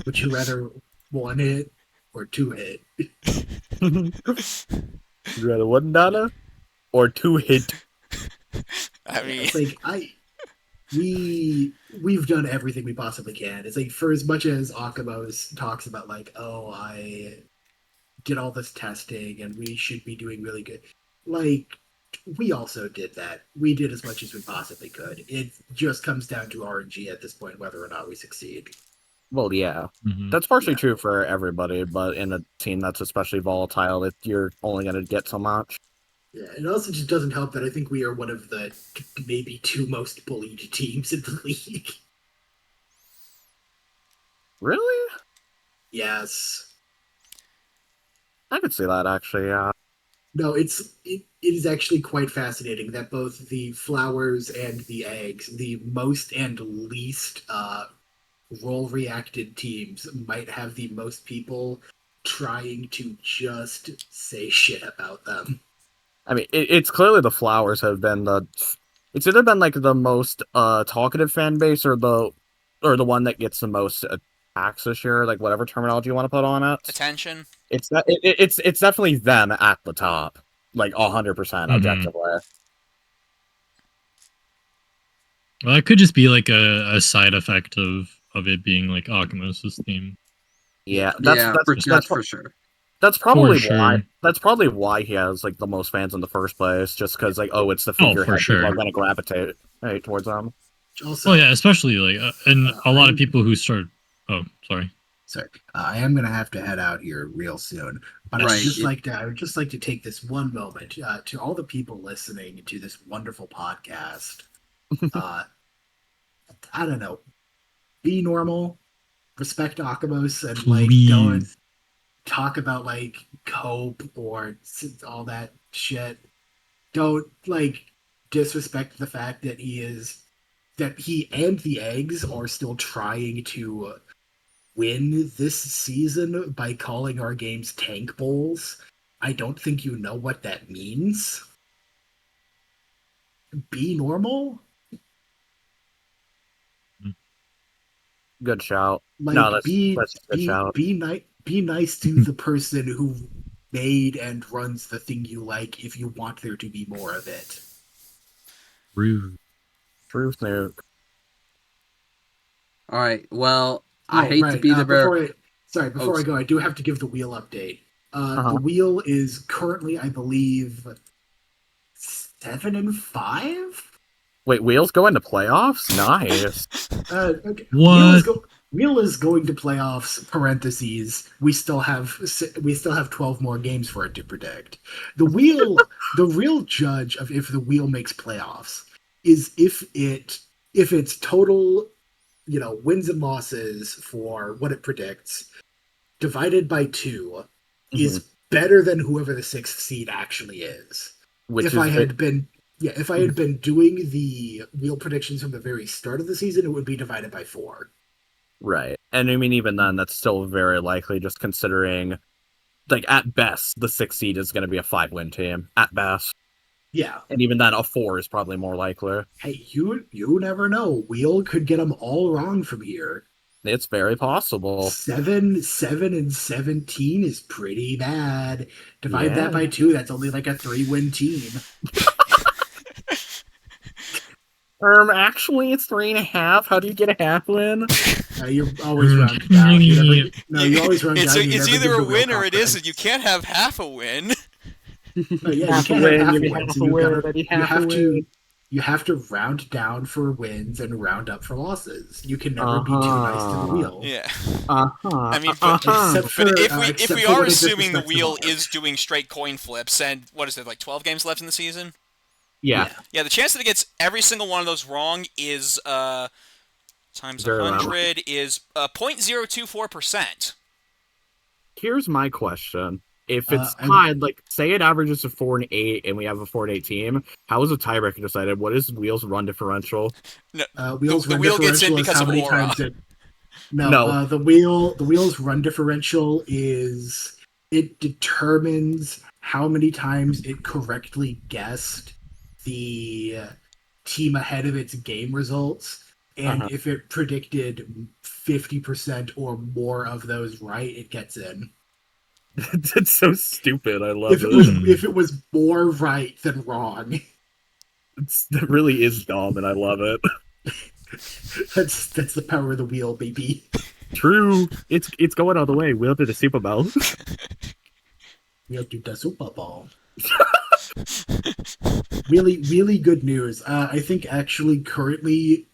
Would you rather 1 hit or 2 hit? Would you rather $1 or 2 hit? I mean, it's we've done everything we possibly can. It's for as much as Akamos talks about I did all this testing and we should be doing really good. We also did that. We did as much as we possibly could. It just comes down to RNG at this point, whether or not we succeed. Well, yeah. Mm-hmm. That's partially true for everybody, but in a team that's especially volatile, you're only going to get so much. Yeah, it also just doesn't help that I think we are one of the maybe 2 most bullied teams in the league. Really? Yes. I could see that, actually, yeah. No, it is actually quite fascinating that both the flowers and the eggs, the most and least role-reacted teams might have the most people trying to just say shit about them. I mean, it's clearly the Flowers have been it's either been like the most talkative fan base or the one that gets the most attacks this year, like whatever terminology you want to put on it. Attention. It's definitely them at the top, like 100% objectively. Well, it could just be like a side effect of it being like Akimos' theme. Yeah, that's for sure. That's probably For why. sure. That's probably why he has like the most fans in the first place. Just because like, oh, it's the figurehead, for sure. people are gonna gravitate towards them. Also, yeah, especially like, and a lot of people who start. Oh, sorry. Sorry, I am gonna have to head out here real soon. But I would just like to take this one moment to all the people listening to this wonderful podcast. I don't know, be normal, respect Akimos, and like go and talk about like cope or all that shit. Don't like disrespect the fact that he and the eggs are still trying to win this season by calling our games tank bowls. I don't think you know what that means. Be normal. Good shout. Like, no, that's a good shout. Be nice to the person who made and runs the thing you like if you want there to be more of it. Rude. Truth nuke. All right. Well, I hate to be the bearer. Before I go, I do have to give the wheel update. The wheel is currently, I believe, 7-5. Wait, Wheel's going to playoffs? Nice. Okay. What? Wheel is going to playoffs. Parentheses. We still have 12 more games for it to predict. The real judge of if the wheel makes playoffs is if its total, wins and losses for what it predicts divided by 2 is better than whoever the 6th seed actually is. If I had been doing the wheel predictions from the very start of the season, it would be divided by 4. Right. And I mean, even then, that's still very likely, just considering, like, at best, the 6th seed is going to be a 5-win team. At best. Yeah. And even then, a 4 is probably more likely. Hey, you never know. Wheel could get them all wrong from here. It's very possible. 7 and 17 is pretty bad. Divide that by 2, that's only like a 3-win team. Actually, it's 3.5. How do you get a half win? You always round down. You always round down. It's either a win or it isn't. You can't have half a win. No, yeah, you can't have half a win. You have to round down for wins and round up for losses. You can never be too nice to the wheel. Yeah. I mean, but if we are assuming the wheel is doing straight coin flips, and what is it, like 12 games left in the season? Yeah. Yeah, the chance that it gets every single one of those wrong is times 100 is 0.024%. Here's my question. If it's tied, like, say it averages to 4 and 8, and we have a 4 and 8 team, how is a tiebreaker decided? What is Wheel's run differential? No, the wheel gets in because of aura. The wheel's run differential is it determines how many times it correctly guessed the team ahead of its game results, and if it predicted 50% or more of those right, it gets in. That's so stupid. I love it. If it was more right than wrong. That really is dumb, and I love it. That's the power of the wheel, baby. True. It's going all the way. We'll do the Super Bowl. We'll do the Super Bowl. Really good news. I think actually currently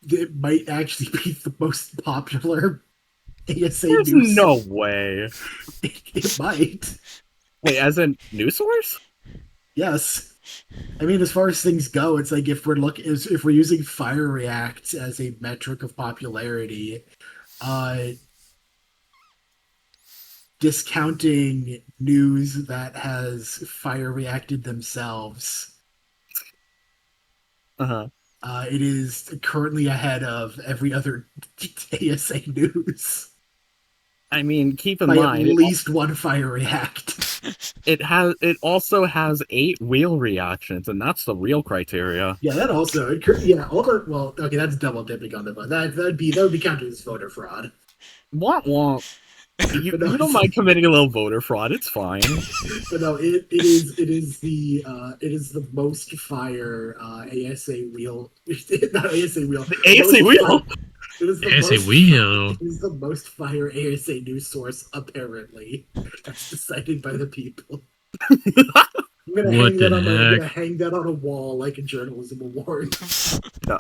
it might actually be the most popular ASA There's news. No way. It might. Wait, as in news source? Yes. I mean, as far as things go, it's like if we're using Fire React as a metric of popularity, discounting news that has Fire Reacted themselves. It is currently ahead of every other ASA news. I mean, keep in By mind, at least one fire react. It also has 8 wheel reactions, and that's the real criteria. Yeah, that also. Well, okay, that's double dipping on the vote. That would be counted as voter fraud. Womp. You But no, don't mind committing a little voter fraud. It's fine. But no, it is the most fire ASA wheel. Not ASA wheel. The ASA wheel. It is the ASA most, wheel. It is the most fire ASA news source, apparently, as decided by the people. I'm gonna hang that on a wall like a journalism award. No.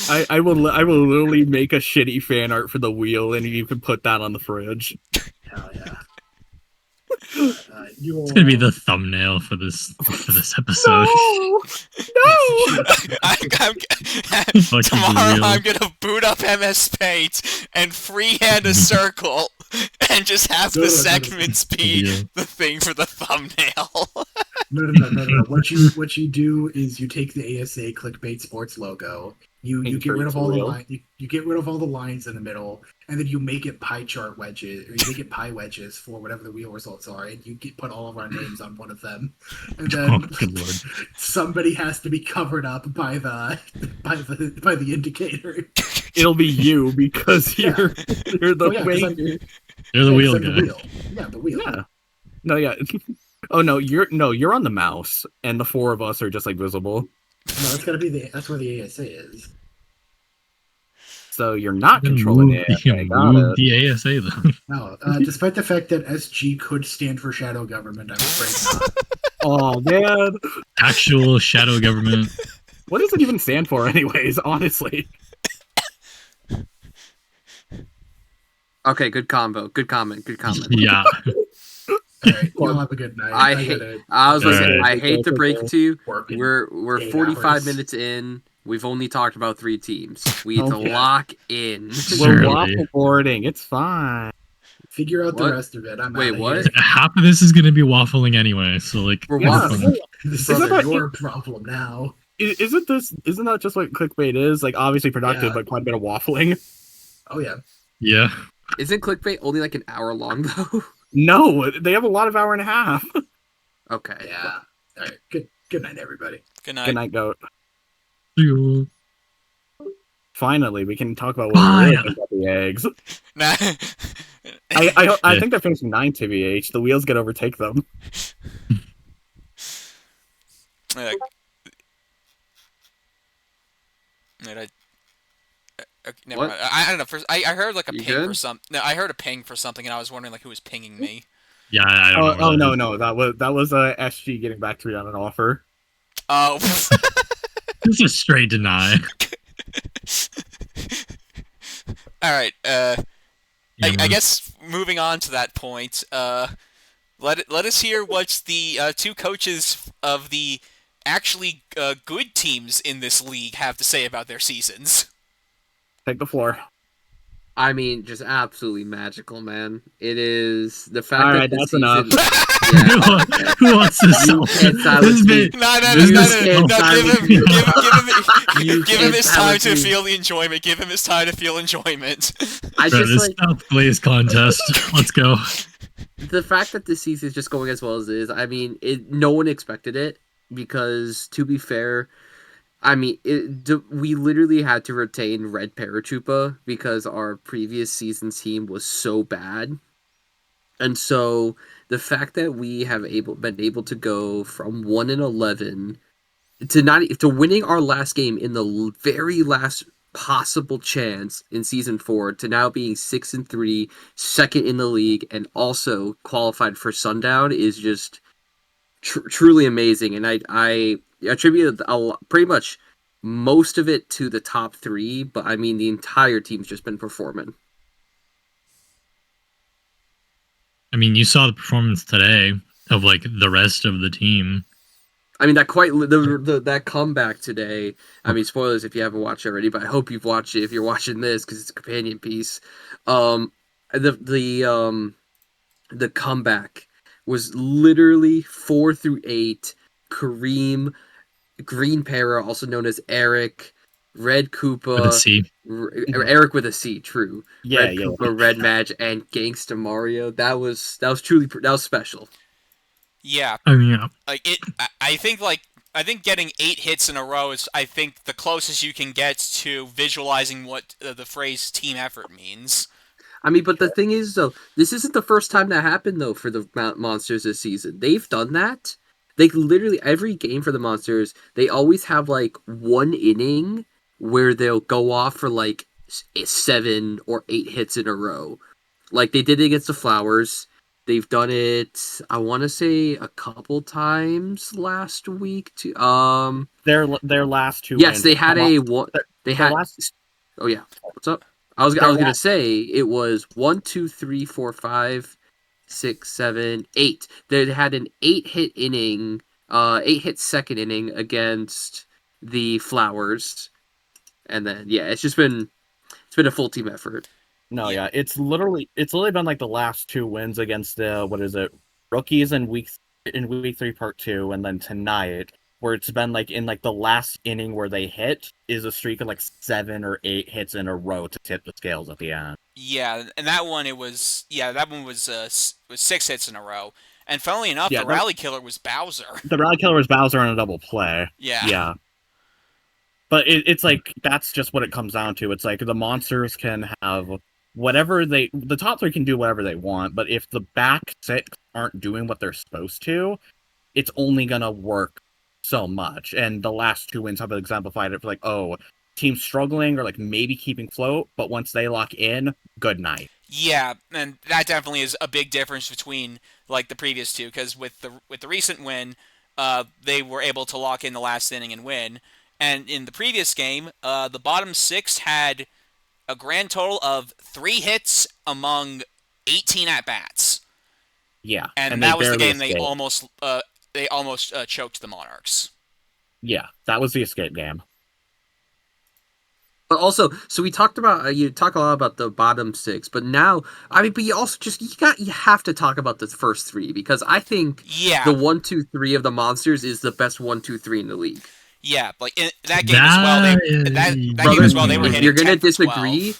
I will literally make a shitty fan art for the wheel, and you can put that on the fridge. Hell yeah. It's gonna be the thumbnail for this episode. No! Tomorrow I'm gonna boot up MS Paint and freehand a circle and just have the segments be the thing for the thumbnail. No. What you do is you take the ASA Clickbait Sports logo. You get rid of all the lines. You get rid of all the lines in the middle, and then you make it pie chart wedges, or you make it pie wedges for whatever the wheel results are, and you put all of our names on one of them, and then somebody has to be covered up by the indicator. It'll be you because you're the You're the wheel guy. Yeah, the wheel. Yeah. No, yeah. Oh no, you're on the mouse, and the 4 of us are just like visible. No, that's where the ASA is. So you're not controlling the ASA. The ASA though. No, despite the fact that SG could stand for shadow government, I'm afraid not. Oh man, actual shadow government. What does it even stand for, anyways? Honestly. Okay, good combo. Good comment. Yeah. All right, y'all have a good night. I hate to break it to you. We're 45 minutes in. We've only talked about 3 teams. We need to lock in. We're waffle boarding. It's fine. Figure out the rest of it. Wait, what? Here. Half of this is going to be waffling anyway, so like we're waffling. This is your problem now. Isn't that just what clickbait is? Like obviously productive, but quite a bit of waffling. Oh yeah. Yeah. Isn't clickbait only like an hour long though? No, they have a lot of hour and a half. Okay. Yeah. All right. Good night, everybody. Good night. Good night, goat. Yeah. Finally, we can talk about what we think about the eggs. Nah. I think they're finishing 9 TBH. The wheels get overtake them. Never mind. I don't know. First, I heard like a ping for some. No, I heard a ping for something, and I was wondering like who was pinging me. Yeah, I don't know. No, that was SG getting back to me on an offer. Oh. This is straight deny. All right. I guess moving on to that point. Let us hear what the 2 coaches of the actually good teams in this league have to say about their seasons. Take the floor. I mean, just absolutely magical, man. It is the fact that that's season... enough. Yeah, Who wants to sell? Give him his time to feel the enjoyment. Give him his time to feel enjoyment. This South Blaze contest. Let's go. The fact that this season is just going as well as it is, I mean, no one expected it because, to be fair, I mean, we literally had to retain Red Paratroopa because our previous season's team was so bad. And so the fact that we have been able to go from 1-11 to winning our last game in the very last possible chance in season 4 to now being 6-3, second in the league, and also qualified for Sundown is just truly amazing. And I attributed pretty much most of it to the top 3, but I mean the entire team's just been performing. I mean, you saw the performance today of like the rest of the team. I mean that comeback today. I mean, spoilers if you haven't watched it already, but I hope you've watched it if you're watching this because it's a companion piece. The comeback was literally 4-8. Kareem, Green Para, also known as Eric, Red Koopa, with a C. Eric with a C, true. Yeah, Red Koopa, Red Madge, and Gangsta Mario. That was special. Yeah. I mean, yeah. Like it, I think getting 8 hits in a row is, I think, the closest you can get to visualizing what the phrase team effort means. I mean, but the thing is, though, this isn't the first time that happened, though, for the Monsters this season. They've done that. They literally, every game for the Monsters, they always have, like, one inning where they'll go off for, like, 7 or 8 hits in a row. Like, they did it against the Flowers. They've done it, I want to say, a couple times last week, too. Their last 2 Yes, wins. they had a... They had... last... Oh, yeah. What's up? I was gonna say it was 1, 2, 3, 4, 5, 6, 7, 8. They had an 8-hit inning, 8-hit second inning against the Flowers, and then it's been a full team effort. No, yeah, it's literally been like the last 2 wins against the Rookies in week 3 part 2, and then tonight, where it's been like in like the last inning where they hit is a streak of like 7 or 8 hits in a row to tip the scales at the end. Yeah, and that one was 6 hits in a row. And funnily enough, the rally killer was Bowser. The rally killer was Bowser on a double play. Yeah. But it's like that's just what it comes down to. It's like the Monsters can have whatever the top 3 can do whatever they want, but if the back 6 aren't doing what they're supposed to, it's only gonna work so much. And the last 2 wins have exemplified it for like, oh, team's struggling or like maybe keeping float, but once they lock in, good night. Yeah, and that definitely is a big difference between like the previous 2, because with the recent win, they were able to lock in the last inning and win. And in the previous game, the bottom 6 had a grand total of 3 hits among 18 at bats. Yeah, and that was the game they almost choked the Monarchs. Yeah, that was the escape game. But also, so we talked about you talk a lot about the bottom 6, but now but you also you have to talk about the first 3, because I think the 1, 2, 3 of the Monsters is the best 1, 2, 3 in the league. Yeah, like in that game as well. Game as well, they were hitting. If you're gonna 10 for disagree,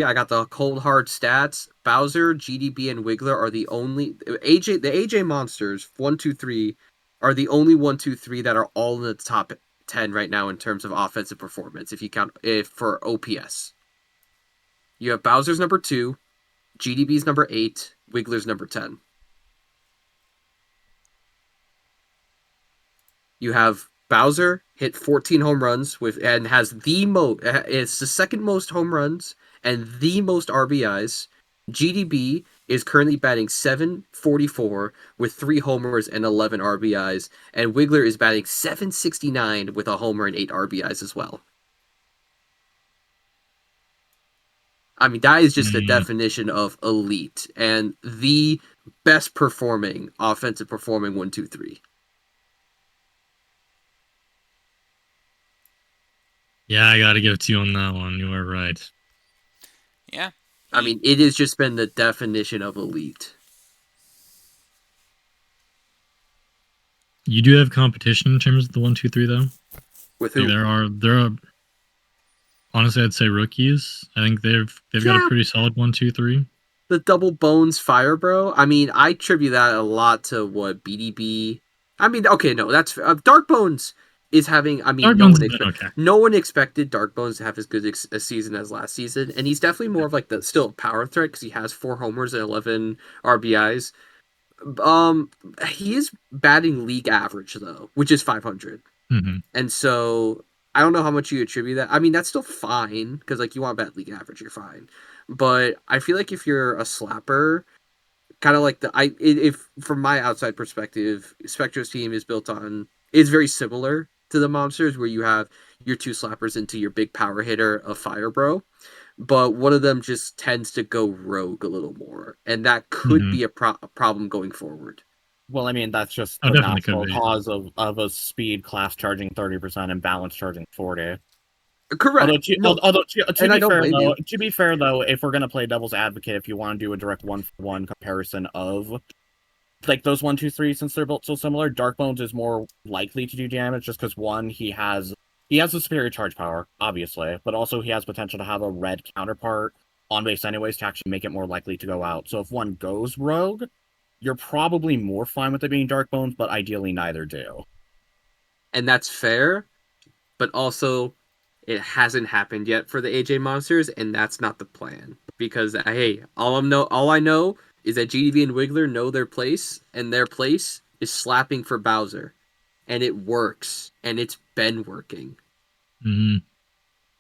12. I got the cold hard stats. Bowser, GDB, and Wiggler are the only the AJ Monsters 1, 2, 3 are the only 1, 2, 3 that are all in the top 10 right now in terms of offensive performance. If you count for OPS, you have Bowser's number 2, GDB's number 8, Wiggler's number 10. You have Bowser hit 14 home runs and has it's the second most home runs and the most RBIs. GDB is currently batting .744 with 3 homers and 11 RBIs, and Wiggler is batting .769 with a homer and 8 RBIs as well. I mean, that is just the definition of elite and the best performing offensive performing 1, 2, 3. Yeah, I gotta give it to you on that one. You are right. Yeah. I mean, it has just been the definition of elite. You do have competition in terms of the 1, 2, 3, though. With who? There are. Honestly, I'd say Rookies. I think they've got a pretty solid 1, 2, 3. The Double Bones Fire Bro. I mean, I attribute that a lot to what BDB. I mean, okay, no, that's Dark Bones is having. I mean, no one expected Dark Bones to have as good a season as last season, and he's definitely more of like the still power threat because he has 4 homers and 11 RBIs. He is batting league average though, which is 500, and so I don't know how much you attribute that. I mean, that's still fine because like you want to bat league average, you're fine. But I feel like if you're a slapper, kind of like if from my outside perspective, Spectro's team is very similar to the Monsters, where you have your 2 slappers into your big power hitter of Fire Bro, but one of them just tends to go rogue a little more, and that could be a problem going forward. Well, I mean, that's just the natural cause of a speed class charging 30% and balance charging 40. Correct. To be fair, though, if we're going to play devil's advocate, if you want to do a direct 1-for-1 comparison of like those 1, 2, 3, since they're built so similar, Dark Bones is more likely to do damage just because 1, he has He has a superior charge power, obviously, but also he has potential to have a red counterpart on base anyways to actually make it more likely to go out. So if one goes rogue, you're probably more fine with it being Dark Bones, but ideally neither do. And that's fair, but also it hasn't happened yet for the AJ monsters, and that's not the plan. Because hey, all I know is that GDV and Wiggler know their place, and their place is slapping for Bowser. And it works, and it's been working.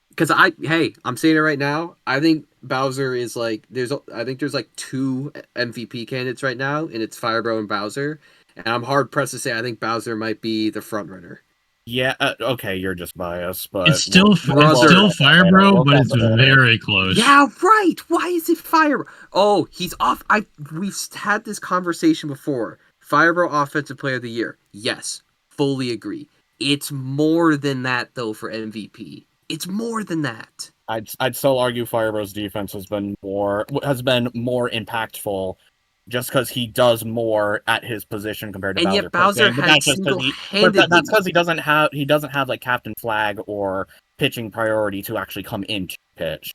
Because I'm saying it right now. I think Bowser is like there's like 2 MVP candidates right now, and it's Firebro and Bowser. And I'm hard pressed to say I think Bowser might be the front runner. Yeah, okay, you're just biased, but it's still Firebro, but it's very close. Yeah, right. Why is it Firebro? Oh, he's off. We've had this conversation before. Firebro Offensive Player of the Year. Yes, fully agree. It's more than that though for MVP. It's more than that. I'd still argue Firebro's defense has been more impactful, just because he does more at his position compared to and Bowser. Yet Bowser has single-handedly. That's because he doesn't have like Captain Flag or pitching priority to actually come into pitch.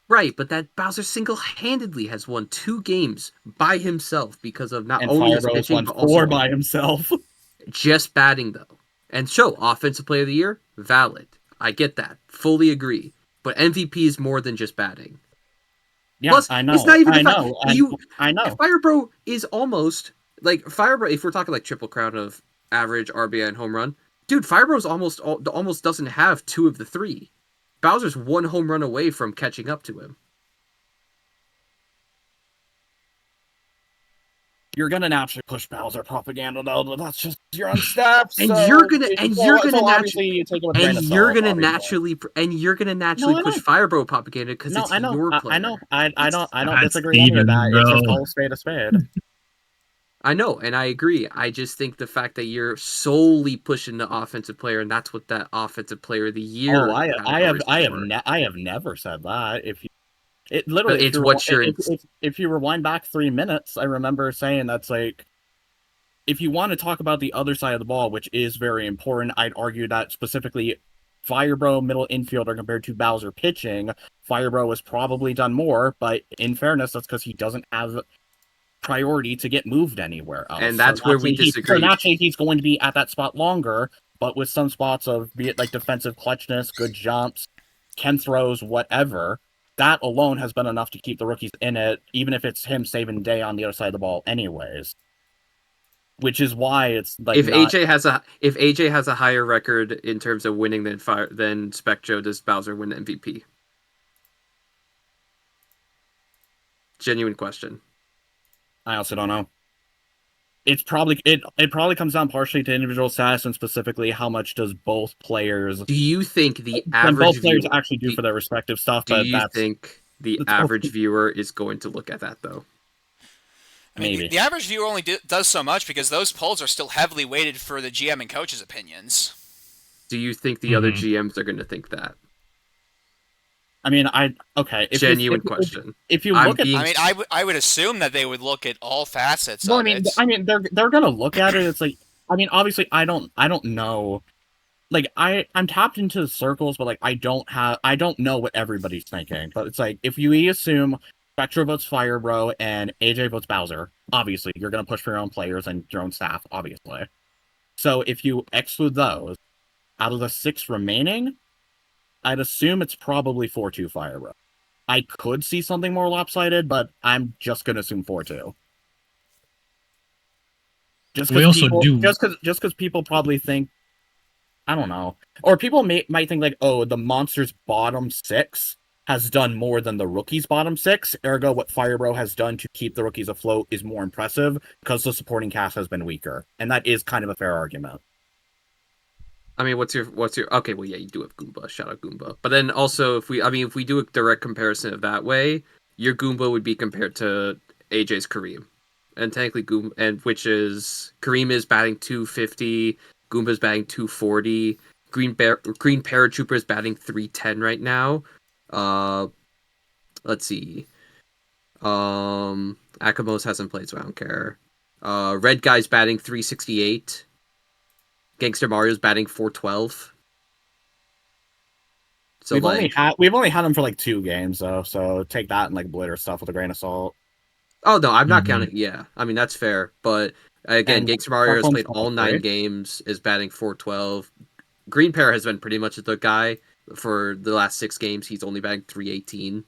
Right, but that Bowser single-handedly has won 2 games by himself because of not and only Firebro his pitching, won but 4 also by himself. Just batting though. And so, Offensive Player of the Year, valid. I get that. Fully agree. But MVP is more than just batting. Yeah, Plus, I know. It's not even I know. Firebro is almost like Firebro. If we're talking like triple crown of average RBI and home run, dude, Firebro's almost doesn't have 2 of the 3. Bowser's 1 home run away from catching up to him. You're gonna naturally push Bowser propaganda though, but that's just your own steps. And so you're gonna naturally push Firebro propaganda because it's your player. I don't disagree with any of that. It's just call a spade a spade. I know, and I agree. I just think the fact that you're solely pushing the offensive player, and that's what that offensive player of the year. Oh, I have never said that. If you rewind back 3 minutes, I remember saying that's like, if you want to talk about the other side of the ball, which is very important, I'd argue that specifically Firebro middle infielder compared to Bowser pitching, Firebro has probably done more, but in fairness, that's because he doesn't have priority to get moved anywhere else. And that's where we disagree. So naturally, he's going to be at that spot longer, but with some spots of, be it like defensive clutchness, good jumps, Ken throws, whatever, that alone has been enough to keep the rookies in it, even if it's him saving day on the other side of the ball anyways. Which is why it's like if AJ has a higher record in terms of winning than Spectro, does Bowser win the MVP? Genuine question. I also don't know. It probably comes down partially to individual status and specifically how much does both players. Do you think the average both players actually do for their respective stuff? Do you think the average viewer is going to look at that though? I mean, the average viewer only does so much because those polls are still heavily weighted for the GM and coaches' opinions. Do you think the other GMs are going to think that? I mean, Genuine question. If you look I would assume that they would look at all facets of it. I mean, they're gonna look at it. It's like, I mean, obviously, I don't know. Like, I'm tapped into the circles, but like, I don't know what everybody's thinking. But it's like, if you assume Spectro votes Firebro and AJ votes Bowser, obviously, you're gonna push for your own players and your own staff, obviously. So if you exclude those, out of the 6 remaining, I'd assume it's probably 4-2 Firebro. I could see something more lopsided, but I'm just gonna assume 4-2. Just because people probably think, I don't know, or people might think like, oh, the monster's bottom 6 has done more than the rookie's bottom 6. Ergo, what Firebro has done to keep the rookies afloat is more impressive because the supporting cast has been weaker, and that is kind of a fair argument. I mean, what's your okay? Well, yeah, you do have Goomba. Shout out Goomba. But then also, if we do a direct comparison of that way, your Goomba would be compared to AJ's Kareem, and technically which is Kareem is batting 250, Goomba's batting 240, Green Paratrooper is batting 310 right now. Let's see. Akamos hasn't played, so I don't care. Red Guy's batting 368. Gangster Mario's batting 412. So we've only had him for like 2 games though, so take that and like Blitter stuff with a grain of salt. Oh no, I'm not counting. Yeah, I mean that's fair. But again, And Gangster Mario has Parkland's played all 9 great. games, is batting 412. Green Pear has been pretty much the guy for the last 6 games. He's only batting 318.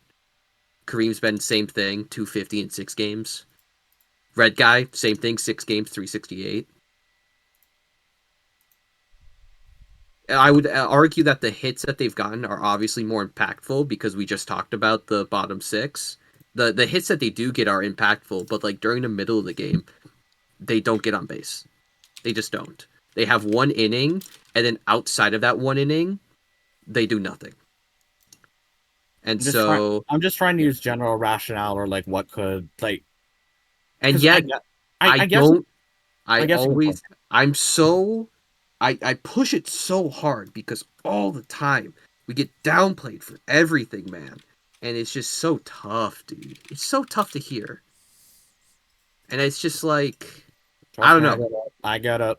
Kareem's been same thing, 250 in 6 games. Red Guy, same thing, 6 games, 368. I would argue that the hits that they've gotten are obviously more impactful because we just talked about the bottom 6. The hits that they do get are impactful, but like during the middle of the game, they don't get on base. They just don't. They have 1 inning, and then outside of that 1 inning, they do nothing. And I'm just trying to use general rationale or like what could like. And yet, I push it so hard because all the time we get downplayed for everything, man. And it's just so tough, dude. It's so tough to hear. And it's just like, I don't know. I get it.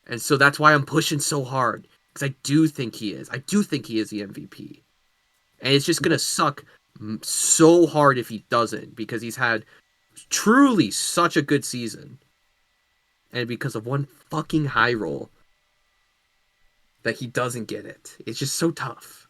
And so that's why I'm pushing so hard. Because I do think he is. I do think he is the MVP. And it's just going to suck so hard if he doesn't. Because he's had truly such a good season. And because of 1 fucking high roll that he doesn't get it. It's just so tough.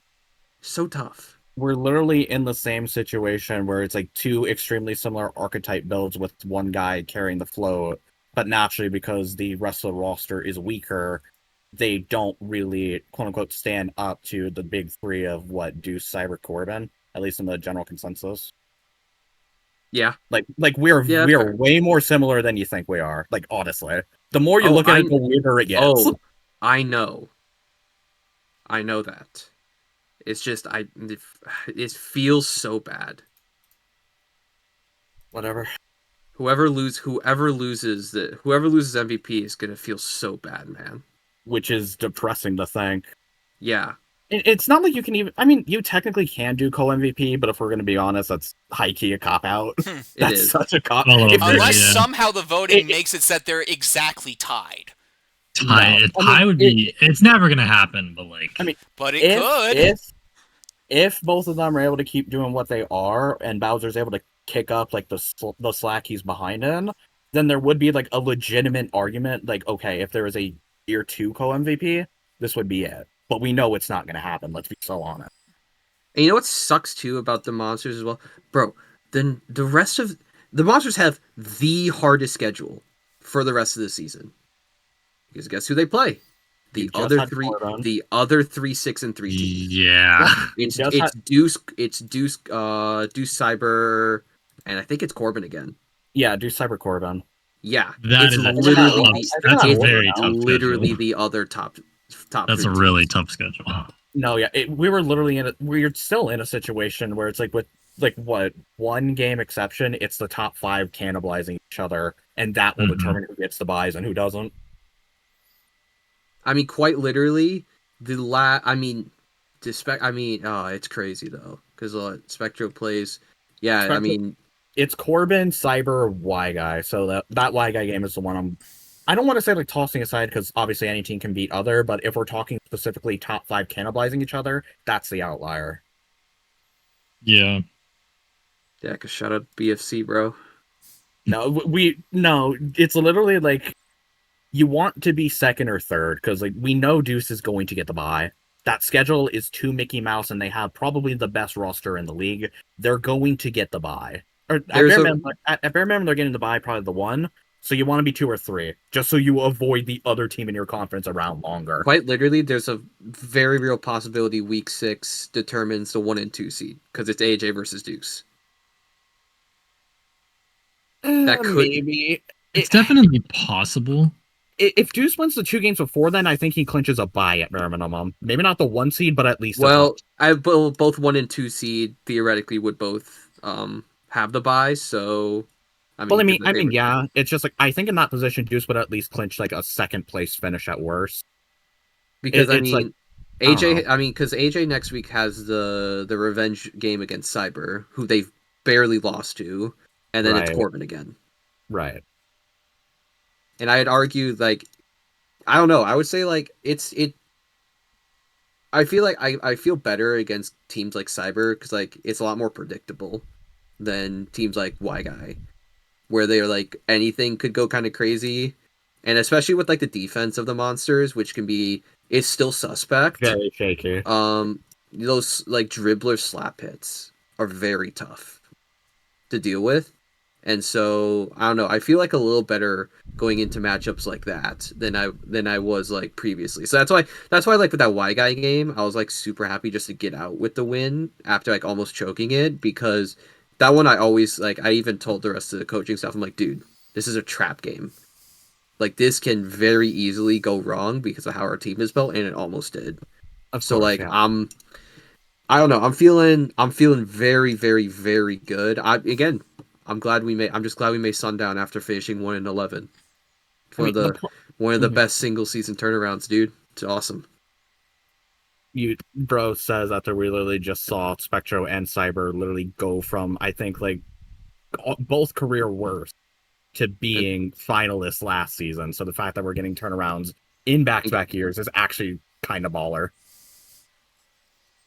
So tough. We're literally in the same situation where it's like 2 extremely similar archetype builds with 1 guy carrying the float, but naturally because the rest of the roster is weaker, they don't really quote-unquote stand up to the big 3 of what Deuce, Cyber, Corbin, at least in the general consensus. Yeah. Like we're way more similar than you think we are. Like honestly. The more you look at it, the weirder it gets. Oh, I know. I know that. It's just it feels so bad. Whatever. Whoever loses MVP is gonna feel so bad, man. Which is depressing to think. Yeah. It's not like you can even. I mean, you technically can do co-MVP, but if we're going to be honest, that's high-key a cop-out. That's such a cop. Unless somehow the voting makes it so that they're exactly tied. Tie would be. It's never going to happen, but like. I mean, but it could. If both of them are able to keep doing what they are, and Bowser's able to kick up like the slack he's behind in, then there would be like a legitimate argument. Like, okay, if there was a year 2 co-MVP, this would be it. But we know it's not going to happen. Let's be so honest. And you know what sucks too about the Monsters as well? Bro, then the rest of the Monsters have the hardest schedule for the rest of the season. Because guess who they play? The other 3 6 and 3 teams. Yeah. It's Deuce Cyber, and I think it's Corbin again. Yeah, Deuce Cyber Corbin. Yeah. That's literally the other top. That's a really tough schedule. No, yeah, we're still in a situation where it's like with like what 1 game exception, it's the top 5 cannibalizing each other, and that will determine who gets the buys and who doesn't. I mean, quite literally, it's crazy though because Spectro plays. Yeah, Spectro, I mean, it's Corbin, Cyber, Y Guy. So that Y Guy game is the one I don't want to say like tossing aside because obviously any team can beat other, but if we're talking specifically top 5 cannibalizing each other, that's the outlier. Yeah. Yeah, because shout out BFC, bro. No, it's literally like you want to be second or third because like we know Deuce is going to get the bye. That schedule is too Mickey Mouse, and they have probably the best roster in the league. They're going to get the bye. Or at bare minimum, they're getting the bye, probably the 1. So you want to be 2 or 3, just so you avoid the other team in your conference around longer. Quite literally, there's a very real possibility Week 6 determines the 1 and 2 seed because it's AJ versus Deuce. That could maybe. It's definitely possible. If Deuce wins the 2 games before then, I think he clinches a bye at bare minimum. Maybe not the 1 seed, but at least. Well, both 1 and 2 seed theoretically would both have the bye, so. I mean, yeah. It's just like I think in that position, Deuce would at least clinch like a 2nd place finish at worst. Because because AJ next week has the revenge game against Cyber, who they've barely lost to, and then it's Corbin again. Right. And I'd argue like, I don't know. I would say like I feel like I feel better against teams like Cyber because like it's a lot more predictable than teams like Y Guy, where they're like anything could go kind of crazy, and especially with like the defense of the monsters, which can be is still suspect. Very shaky. Those like dribbler slap hits are very tough to deal with. And so I don't know. I feel like a little better going into matchups like that than I was like previously. So that's why like with that Y Guy game, I was like super happy just to get out with the win after like almost choking it, because that one I always like. I even told the rest of the coaching staff, I'm like, dude, this is a trap game. Like this can very easily go wrong because of how our team is built, and it almost did. So like yeah. I don't know. I'm feeling very, very, very good. I'm just glad we made Sundown after finishing 1-11. One of the best single season turnarounds, dude. It's awesome. Bro says that we literally just saw Spectro and Cyber literally go from, I think, like both career worst to being finalists last season. So the fact that we're getting turnarounds in back-to-back years is actually kind of baller.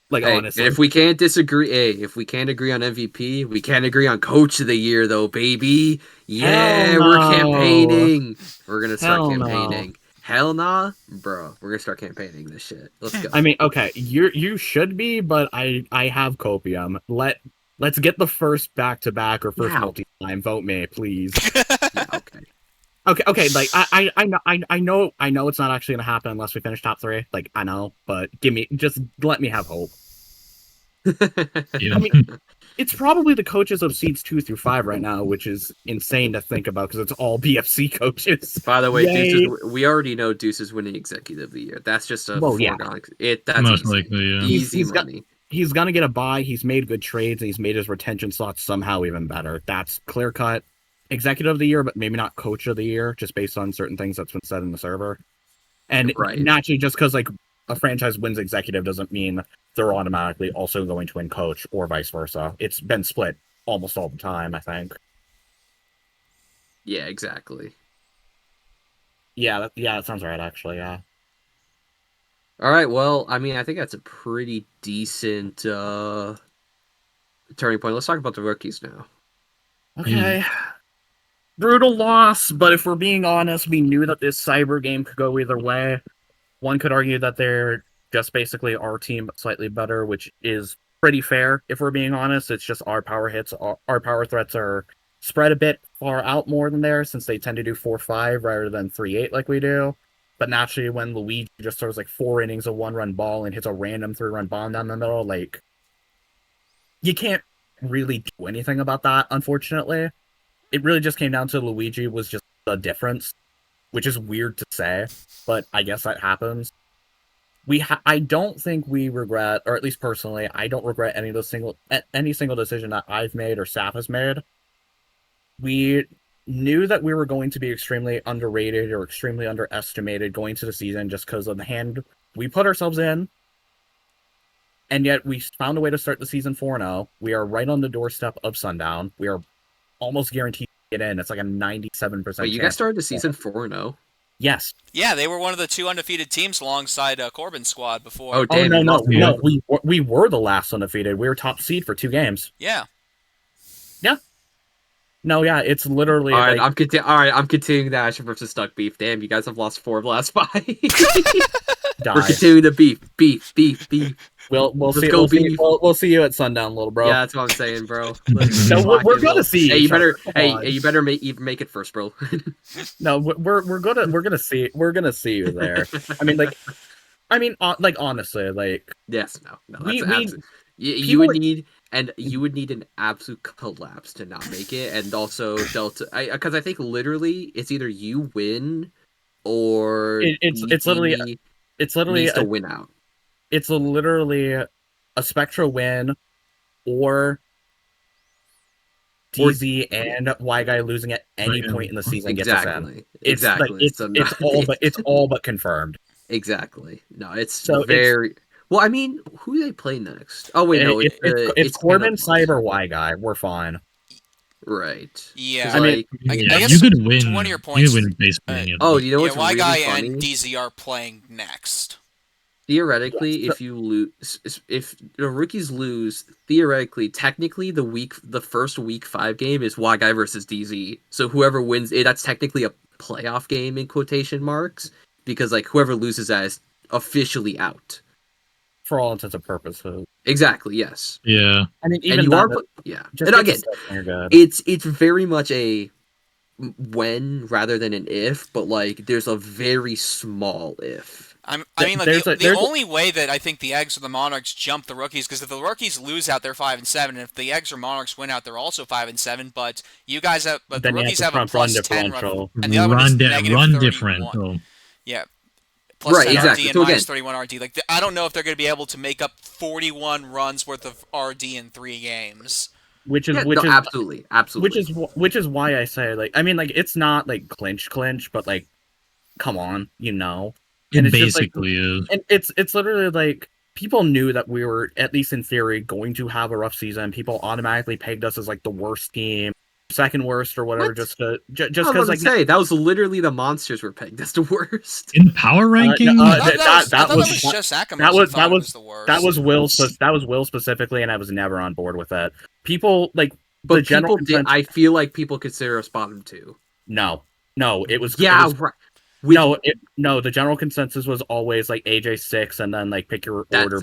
Like, hey, honestly, if we can't agree on MVP, we can't agree on Coach of the Year, though, baby. Yeah, we're campaigning. We're gonna start campaigning. Hell nah, bro. We're gonna start campaigning this shit. Let's go. I mean, okay, you should be, but I have copium. Let's get the first back-to-back or first multi-time. Vote me, please. Yeah, okay. Okay. Like I know it's not actually gonna happen unless we finish top 3. Like I know, but just let me have hope. Yeah. I mean, it's probably the coaches of seeds 2 through 5 right now, which is insane to think about because it's all BFC coaches. By the way, Deuce we already know Deuce is winning Executive of the Year. That's just a foregone. That's most likely, yeah. Easy money. He's gonna get a buy. He's made good trades, and he's made his retention slots somehow even better. That's clear cut. Executive of the Year, but maybe not Coach of the Year, just based on certain things that's been said in the server. And naturally, just because like a franchise wins Executive doesn't mean they're automatically also going to win Coach, or vice versa. It's been split almost all the time, I think. Yeah, exactly. Yeah, that sounds right, actually, yeah. All right, well, I mean, I think that's a pretty decent turning point. Let's talk about the rookies now. Okay. Brutal loss, but if we're being honest, we knew that this Cyber game could go either way. One could argue that they're just basically our team, but slightly better, which is pretty fair, if we're being honest. It's just our power hits, our power threats are spread a bit far out more than theirs, since they tend to do 4-5 rather than 3-8 like we do. But naturally, when Luigi just throws like 4 innings of 1-run ball and hits a random 3-run bomb down the middle, like, you can't really do anything about that, unfortunately. It really just came down to Luigi was just the difference, which is weird to say, but I guess that happens. I don't think we regret, or at least personally, I don't regret any single decision that I've made or staff has made. We knew that we were going to be extremely underrated or extremely underestimated going to the season just because of the hand we put ourselves in, and yet we found a way to start the season 4-0. We are right on the doorstep of Sundown. We are almost guaranteed to get in. It's like a 97% Wait, you guys started the season 4-0? Yes. Yeah, they were one of the 2 undefeated teams alongside Corbin's squad before. Oh, damn. No. We were the last undefeated. We were top seed for 2 games. Yeah. Yeah. No, yeah, it's literally. All right, I'm continuing the Asher versus Stuck beef. Damn, you guys have lost 4 of the last 5. We're continuing the beef. We'll see you at Sundown, little bro. Yeah, that's what I'm saying, bro. No, we're gonna see. Hey, you better make it first, bro. No, we're gonna see you there. I mean, honestly, like. Yes, no. That's you would need an absolute collapse to not make it, and also Delta. Because I think literally it's either you win or it's literally needs to win out. It's literally a Spectra win or DZ and Y Guy losing at any point in the season gets us in. Exactly. It's all but confirmed. Exactly. No, it's very. Well, I mean, who do they play next? Oh wait, no, it's Corbin, Cyber, Y Guy. We're fine. Right. Yeah. I guess you could win. One of your points. You could win basically. You know what's Y really Guy funny? and DZ are playing next. Theoretically, if you lose, if the rookies lose, theoretically, technically, the first week 5 game is Y Guy versus DZ. So whoever wins it, that's technically a playoff game in quotation marks, because like whoever loses that is officially out. For all intents and purposes. Exactly. Yes. Yeah. I mean, even and you that, are, yeah. Just And again, it's very much a when rather than an if, but like there's a very small if. I mean, like the only way that I think the Eggs or the Monarchs jump the rookies, because if the rookies lose out, they're 5-7, and if the Eggs or Monarchs win out, they're also 5-7. But you guys have, but the rookies have a +10 run, and the other one is -31. Yeah, plus right, 10 exactly. RD and so -31 RD. Like I don't know if they're going to be able to make up 41 runs worth of RD in 3 games. Which is absolutely. Which is why I say, like, I mean, like, it's not like clinch, but like, come on, you know. And it basically is. And it's literally like people knew that we were, at least in theory, going to have a rough season. People automatically pegged us as like the worst team, second worst or whatever, just because like say that was literally the Monsters were pegged as the worst in power ranking. That was Will specifically, and I was never on board with that. People like, but the general I feel like people consider us bottom 2. No, it was right. The general consensus was always like AJ 6, and then like pick your order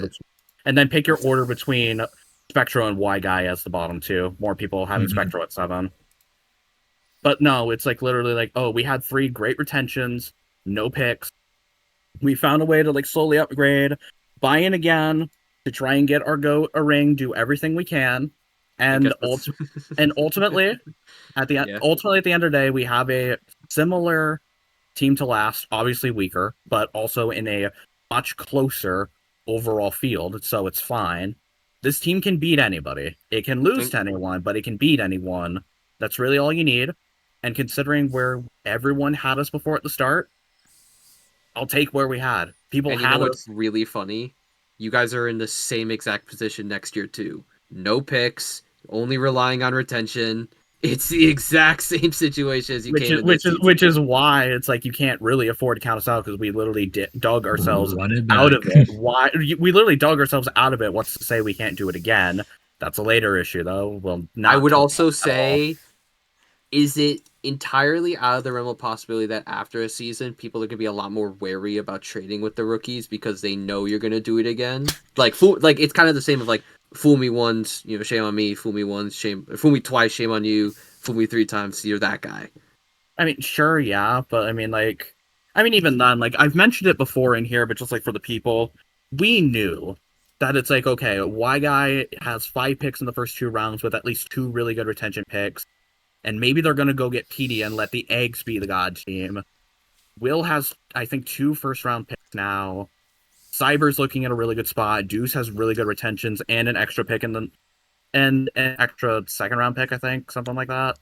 between Spectro and Y Guy as the bottom 2. More people having Spectro at 7. But no, it's like literally like, oh, we had 3 great retentions, no picks. We found a way to like slowly upgrade, buy in again to try and get our goat a ring, do everything we can, and ultimately at the end of the day, we have a similar team to last, obviously weaker, but also in a much closer overall field, so it's fine. This team can beat anybody. It can lose to anyone, but it can beat anyone. That's really all you need. And considering where everyone had us before at the start, I'll take where we had. People and you know what's really funny? You guys are in the same exact position next year too. No picks, only relying on retention. It's the exact same situation as which is why it's like you can't really afford to count us out, because we literally dug ourselves out of it. Why we literally dug ourselves out of it? What's to say we can't do it again? That's a later issue, though. Well, I would also say, is it entirely out of the realm of possibility that after a season, people are going to be a lot more wary about trading with the rookies because they know you're going to do it again? Like it's kind of the same of like, fool me once, shame on me. Fool me once, fool me twice, shame on you. Fool me 3 times, you're that guy. I mean, sure, yeah, but I mean, even then, like, I've mentioned it before in here, but just like for the people, we knew that it's like, okay, Y Guy has 5 picks in the first 2 rounds with at least 2 really good retention picks, and maybe they're going to go get PD and let the Eggs be the god team. Will has, I think, 2 first-round picks now. Cyber's looking at a really good spot. Deuce has really good retentions and an extra pick and an extra second-round pick, I think, something like that.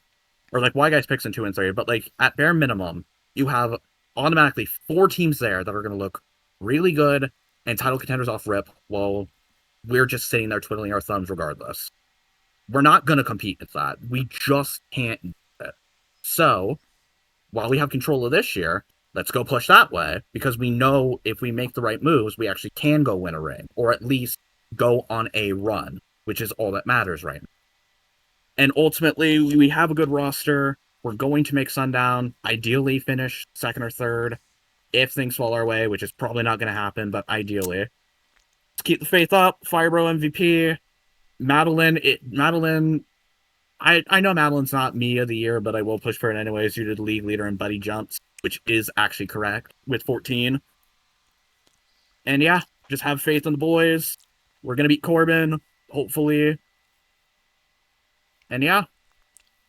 Or like Y Guys picks in 2 and 3. But like at bare minimum, you have automatically 4 teams there that are going to look really good and title contenders off rip, while we're just sitting there twiddling our thumbs regardless. We're not going to compete with that. We just can't do it. So while we have control of this year, let's go push that way, because we know if we make the right moves, we actually can go win a ring, or at least go on a run, which is all that matters right now. And ultimately, we have a good roster. We're going to make Sundown ideally finish 2nd or 3rd, if things fall our way, which is probably not going to happen, but ideally. Let's keep the faith up. Firebro MVP. Madeline, I know Madeline's not me of the year, but I will push for it anyways due to the league leader in Buddy Jumps, which is actually correct, with 14. And yeah, just have faith in the boys. We're going to beat Corbin, hopefully. And yeah,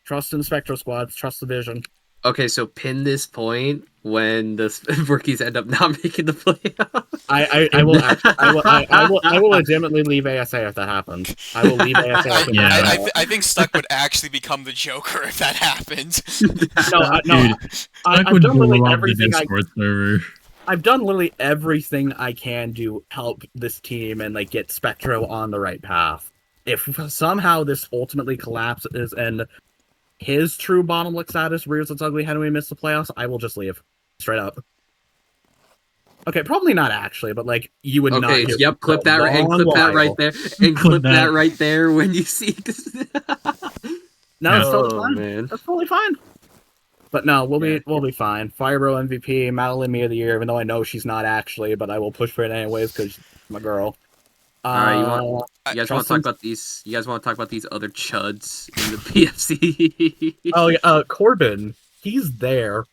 trust in the Spectro squad, trust the vision. Okay, so pin this point when the rookies end up not making the playoffs. I will legitimately leave ASA if that happens. I will leave ASA. I think Stuck would actually become the Joker if that happened. I've done literally everything I've done literally everything I can to help this team and like get Spectro on the right path. If somehow this ultimately collapses and his true bottom-look status rears its ugly head and we miss the playoffs, I will just leave. Straight up. Okay, probably not actually, but like you would not. Okay, yep, clip that and clip that right there, and clip that right there when you see. No, it's totally Oh fine. man, That's totally fine. But no, we'll be fine. Firebro MVP, Madeline Me of the Year, even though I know she's not actually, but I will push for it anyways because she's my girl. All right, you guys want to talk about these? You guys want to talk about these other chuds in the PFC? Oh yeah, Corbin, he's there.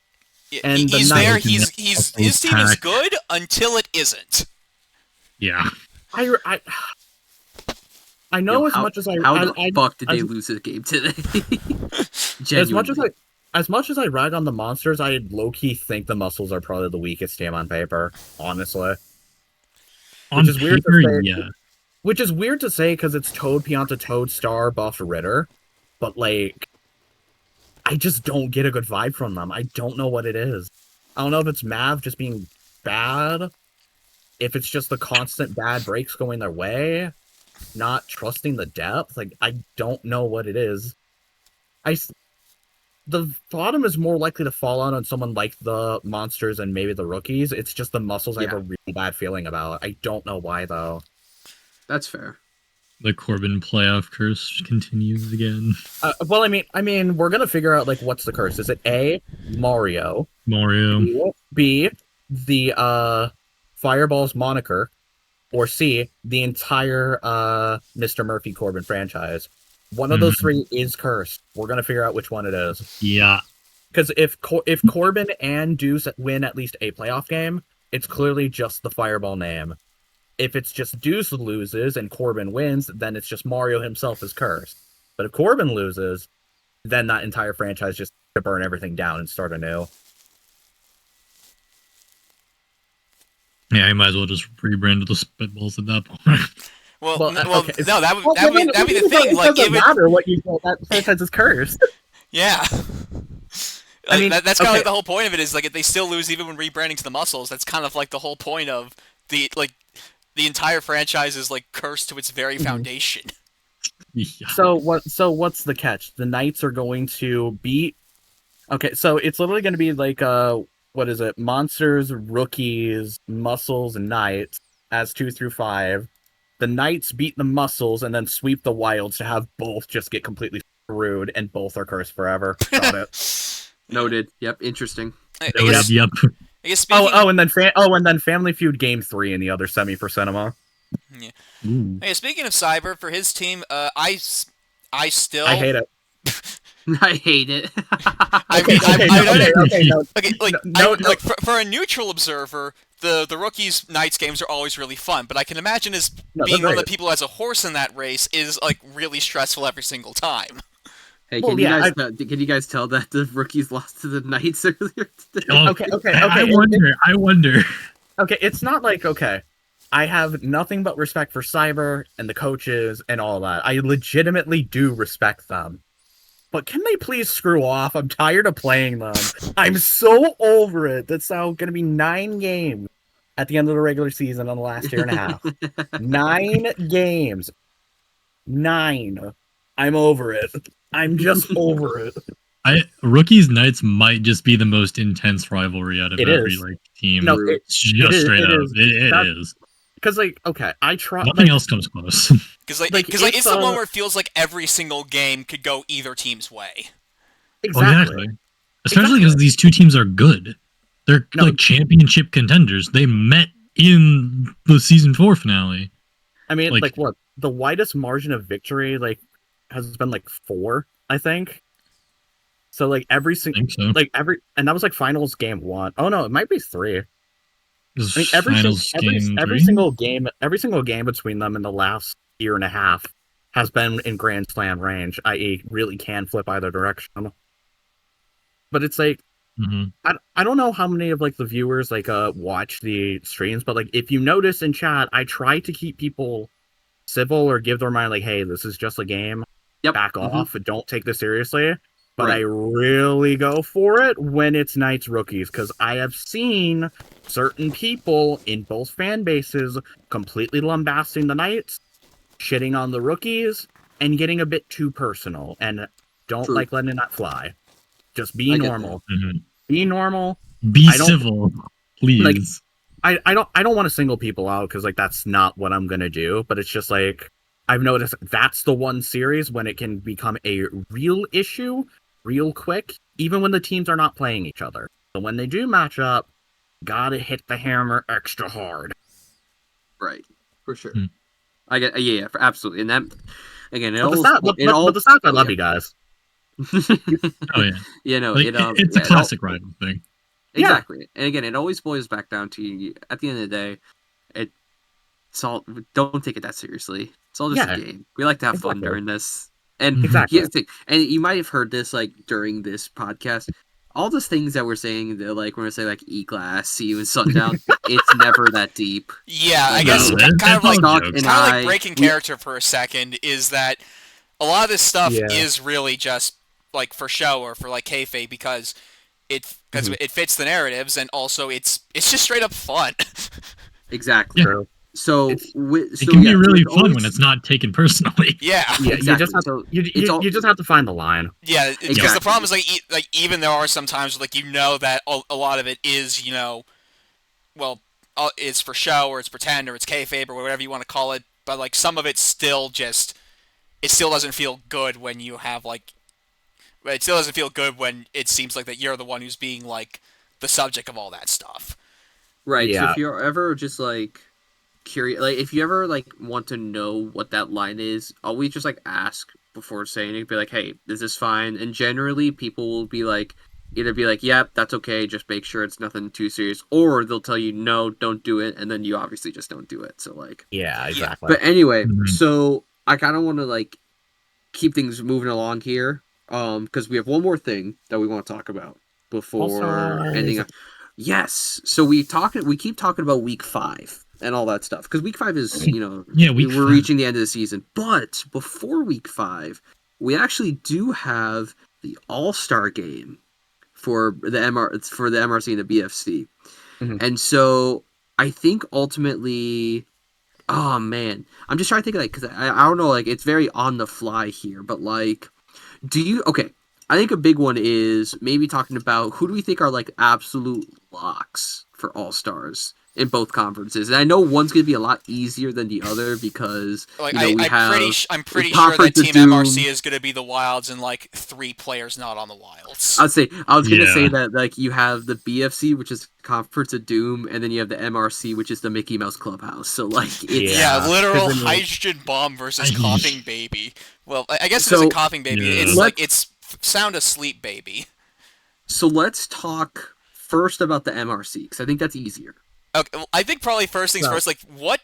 And he's there. His team is good until it isn't. Yeah. I know much as I how the fuck did they lose the game today? As much as I rag on the monsters, I low key think the muscles are probably the weakest team on paper. Honestly, which is weird to say. Yeah. Which is weird to say because it's Toad, Pianta, Toad, Star, Buff, Ritter, but like, I just don't get a good vibe from them. I don't know what it is. I don't know if it's Mav just being bad, if it's just the constant bad breaks going their way, not trusting the depth. Like, I don't know what it is. The bottom is more likely to fall out on someone like the monsters and maybe the rookies. It's just the muscles I have a really bad feeling about. I don't know why though. That's fair. The Corbin playoff curse continues again. Well, I mean, we're gonna figure out like what's the curse. Is it A, Mario, B, the Fireball's moniker, or C, the entire Mr. Murphy Corbin franchise? One of those three is cursed. We're gonna figure out which one it is. Yeah. Because if Corbin and Deuce win at least a playoff game, it's clearly just the Fireball name. If it's just Deuce loses and Corbin wins, then it's just Mario himself is cursed. But if Corbin loses, then that entire franchise just to burn everything down and start anew. Yeah, you might as well just rebrand the Spitballs at that point. Well, okay. No, that'd be the thing. It doesn't matter what you call that franchise is cursed. Yeah. I mean, that's kind of like the whole point of it is like if they still lose even when rebranding to the muscles. That's kind of like the whole point of the entire franchise is like cursed to its very foundation. Yeah. So what's the catch? The Knights are going to beat. Okay, so it's literally going to be like what is it? Monsters, Rookies, Muscles, and Knights as 2 through 5. The Knights beat the Muscles and then sweep the Wilds to have both just get completely screwed, and both are cursed forever. Got it. Noted. Yep. Interesting. Yep. And then Family Feud Game 3 in the other semi for Cinema. Yeah. Hey, speaking of Cyber, for his team, I still... I hate it. I hate it. For a neutral observer, the Rookies Knights games are always really fun, but I can imagine being one of the people who has a horse in that race is like really stressful every single time. Hey, can you guys tell that the Rookies lost to the Knights earlier today? Okay. I wonder. Okay, it's not like, okay, I have nothing but respect for Cyber and the coaches and all that. I legitimately do respect them. But can they please screw off? I'm tired of playing them. I'm so over it. That's now going to be 9 games at the end of the regular season on the last year and a half. 9 games. 9. I'm over it. I'm just over it. Rookies Knights might just be the most intense rivalry out of every team. No, straight up. It is. Because okay, I try. Nothing else comes close. Because it's the one where it feels like every single game could go either team's way. Exactly. Especially because these two teams are good. They're like championship contenders. They met in the season 4 finale. I mean, what? The widest margin of victory has been 4, I think. So every single and that was finals game 1. Oh no, it might be 3. I mean, every single game between them in the last year and a half has been in Grand Slam range, i.e., really can flip either direction. But it's I don't know how many of the viewers watch the streams, but if you notice in chat, I try to keep people civil or give their mind hey, this is just a game. Yep. Back off. Don't take this seriously. But I really go for it when it's Knights Rookies, because I have seen certain people in both fan bases completely lambasting the Knights, shitting on the Rookies, and getting a bit too personal. And don't like letting that fly. Just be normal. Be normal. Be civil, please. I don't want to single people out because like that's not what I'm gonna do, but it's just like I've noticed that's the one series when it can become a real issue real quick, even when the teams are not playing each other. So when they do match up, gotta hit the hammer extra hard. Right, for sure. Hmm. I get absolutely, and that again, But the stats, I love you guys. Oh yeah, like, it's a classic rival thing. Exactly, and again, it always boils back down to at the end of the day, it's all, don't take it that seriously. It's all just a game. We like to have fun during this, and here's the thing, and you might have heard this like during this podcast. All those things that we're saying, like when we say like E-Class, See You, and Sundown, it's never that deep. Yeah, I guess kind of like breaking character for a second is that a lot of this stuff is really just like for show or for like kayfabe because it fits the narratives, and also it's just straight up fun. Exactly. Yeah. So it can be really fun when it's not taken personally. Yeah, exactly. You just have to find the line. Yeah, because the problem is like even there are some times like that a lot of it is it's for show or it's pretend or it's kayfabe or whatever you want to call it, but like some of it still doesn't feel good when you have like. It still doesn't feel good when it seems like that you're the one who's being like the subject of all that stuff. Right. Yeah. So if you're ever just like curious, like if you ever like want to know what that line is, always just like ask before saying it. Be like, hey, is this fine? And generally people will be like, either be like, yep, that's okay, just make sure it's nothing too serious, or they'll tell you no, don't do it, and then you obviously just don't do it. So like, yeah, exactly. But anyway, so I kind of want to like keep things moving along here, because we have one more thing that we want to talk about before ending up. Yes, so we keep talking about week 5 and all that stuff because week 5 is we're reaching the end of the season. But before week 5, we actually do have the All-Star game for the MRC and the BFC, and so I think ultimately, oh man, I'm just trying to think of like because I don't know, like it's very on the fly here, but like, I think a big one is maybe talking about who do we think are like absolute locks for All-Stars in both conferences. And I know one's going to be a lot easier than the other because like I'm pretty sure that Team MRC is going to be the Wilds and like 3 players not on the Wilds. I was going to say that like you have the BFC, which is Conference of Doom, and then you have the MRC, which is the Mickey Mouse Clubhouse. So like it's literal hydrogen bomb versus coughing baby. Well, I guess it's a coughing baby. It's like it's sound asleep baby. So let's talk first about the MRC because I think that's easier. Okay, well, I think probably first things first, like what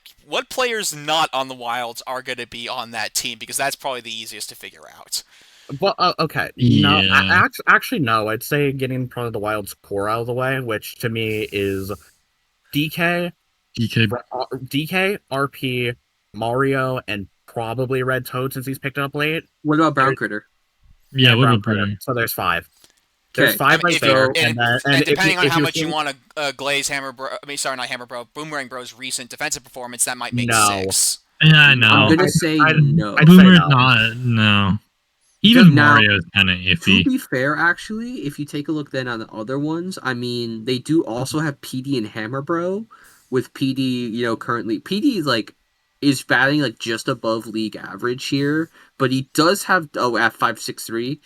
players not on the Wilds are going to be on that team, because that's probably the easiest to figure out. Well, okay. No, actually, no. I'd say getting probably the Wild's core out of the way, which to me is DK, RP, Mario, and probably Red Toad since he's picked up late. What about Brown Critter? Yeah, what about Critter? So there's 5. There's 5 there. And depending on how much you want to glaze Boomerang Bro's recent defensive performance, that might make 6. Yeah, no. I'm gonna say no. Boomer's not. No. Even Mario's kind of iffy. To be fair, actually, if you take a look then on the other ones, I mean, they do also have PD and Hammer Bro. With PD, currently PD is batting like just above league average here, but he does have at 5.63.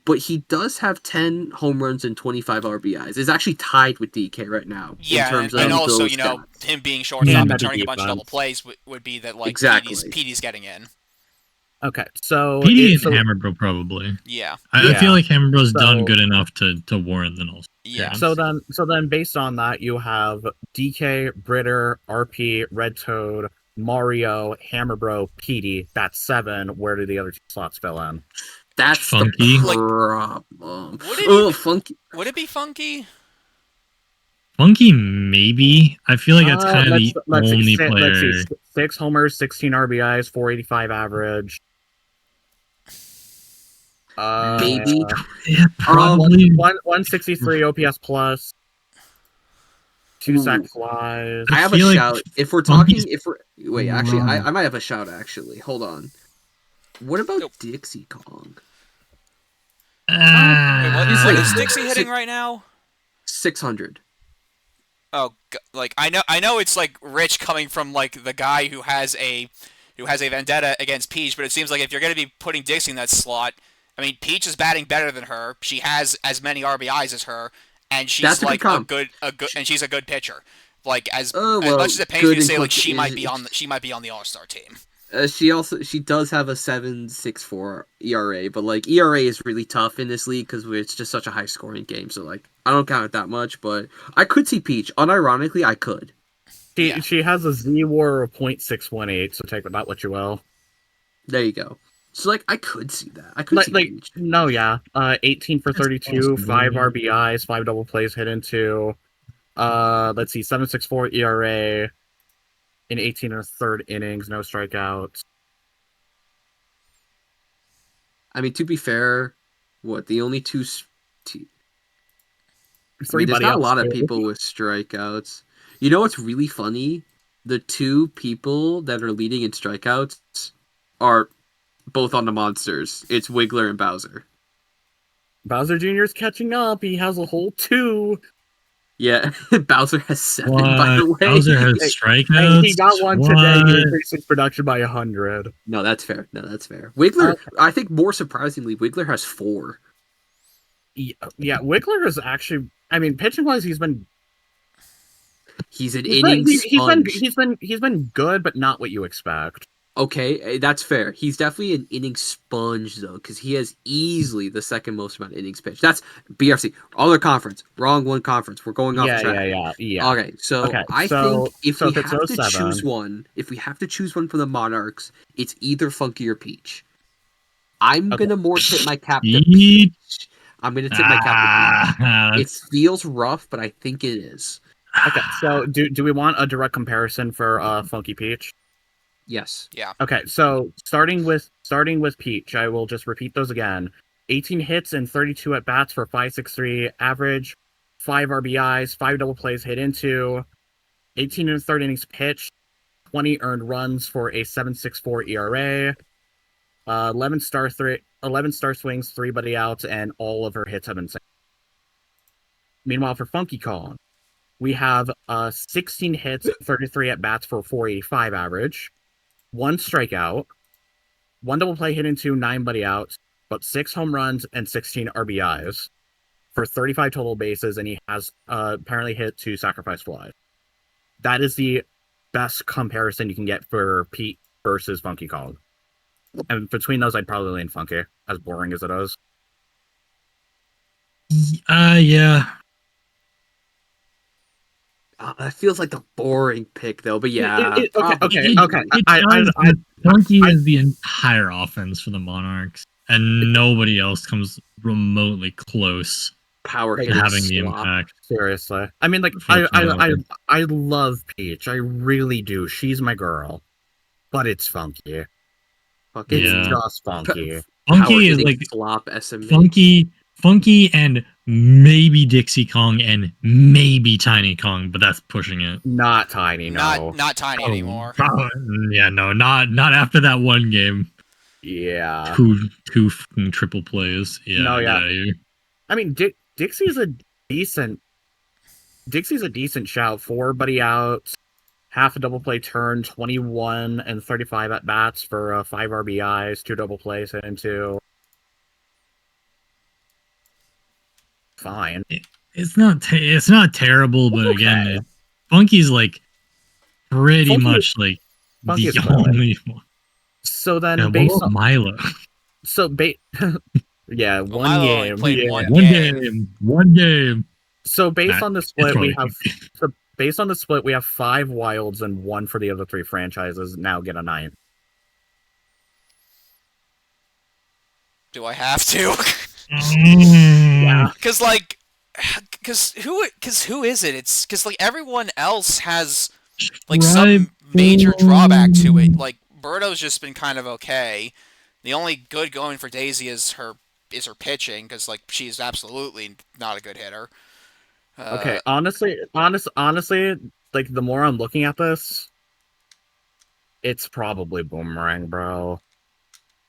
But he does have 10 home runs and 25 RBIs. It's actually tied with DK right now. Yeah, in terms of and also, stats. Him being shortstop and turning a bunch of double plays would be that, like, exactly. PD's getting in. Okay, so... PD and Hammerbro, probably. Yeah. I feel like Hammerbro's done good enough to warrant the also. Yeah. So then, based on that, you have DK, Britter, RP, Red Toad, Mario, Hammerbro, PD. That's 7. Where do the other 2 slots fill in? That's Funky. The problem. Funky. Would it be Funky? Funky, maybe. I feel like that's kind of the only player. Let's see. 6 homers, 16 RBIs, 485 average. Maybe. Yeah, probably. 163 OPS plus. 2 sack flies. I have a shout. If we're talking, I might have a shout actually. Hold on. What about Dixie Kong? What is Dixie hitting right now? 600. like I know it's like rich coming from like the guy who has a vendetta against Peach, but it seems like if you're going to be putting Dixie in that slot, I mean, Peach is batting better than her. She has as many RBIs as her, and she's That's like a good, and she's a good pitcher. Like as well, much as it pains me to say, like she might be on the All-Star team. She does have a 7.64 ERA, but like ERA is really tough in this league because it's just such a high scoring game. So like I don't count it that much, but I could see Peach. Unironically, I could. She has a Z-WAR of .618, so take that what you will. There you go. So like I could see that. I could see Peach. No, yeah. 18 for 32, 5 RBIs, 5 double plays hit into. Let's see, 7.64 ERA in 18 and a third innings, no strikeouts. I mean, to be fair, the only two. There's not a lot of people with strikeouts. You know what's really funny? The two people that are leading in strikeouts are both on the monsters. It's Wiggler and Bowser. Bowser Jr.'s catching up. He has a whole 2. Yeah, Bowser has 7, by the way. Bowser has strikeouts? He got one today. He increased his production by 100. No, that's fair. Wiggler, I think more surprisingly, Wiggler has 4. Yeah, Wiggler is actually... I mean, pitching-wise, he's been innings sponge. He's been good, but not what you expect. Okay, that's fair. He's definitely an inning sponge, though, because he has easily the second most amount of innings pitched. That's BRC. Other conference. Wrong one conference. We're going off track. Yeah. Okay, so I think if we have to choose one, if we have to choose one for the Monarchs, it's either Funky or Peach. I'm going to more tip my cap to Peach. I'm going to tip my cap to Peach. It feels rough, but I think it is. Okay, so do we want a direct comparison for Funky Peach? Yes. Yeah. Okay, so starting with Peach, I will just repeat those again. 18 hits and 32 at bats for 5.63 average, 5 RBIs, 5 double plays hit into, 18 and a third innings pitched, 20 earned runs for a 7.64 ERA, 11 star swings, 3 buddy outs, and all of her hits have been saved. Meanwhile, for Funky Kong, we have 16 hits, 33 at bats for 4.85 average. 1 strikeout, 1 double play hit into, 9 buddy outs, but 6 home runs and 16 RBIs for 35 total bases, and he has apparently hit 2 sacrifice flies. That is the best comparison you can get for Pete versus Funky Kong. And between those, I'd probably lean Funky, as boring as it is. Yeah. That feels like the boring pick, though. But yeah, okay. Funky is the entire offense for the Monarchs, and nobody else comes remotely close to having the impact. Seriously, I mean, like, I love Peach. I really do. She's my girl, but it's Funky. It's just Funky. Funky is like flop SMA. Funky and maybe Dixie Kong and maybe Tiny Kong, but that's pushing it. Not Tiny, no. Not Tiny anymore. Yeah, no, not after that one game. Yeah. Two triple plays. Yeah. No, yeah. I mean, Dixie's a decent shout. 4 buddy outs, half a double play turn, 21 and 35 at bats for 5 RBIs, 2 double plays hit into. Fine. It's not terrible, but again, Funky's like pretty much like the only one. So then, based on Milo, yeah, well, Milo played one game. So based on the split, we have 5 wilds and 1 for the other 3 franchises. Now get a 9. Do I have to? Yeah. Because who is it? It's because like everyone else has like some major drawback to it. Like Birdo's just been kind of okay. The only good going for Daisy is her pitching, because like she's absolutely not a good hitter. Okay, honestly, like the more I'm looking at this, it's probably Boomerang, bro.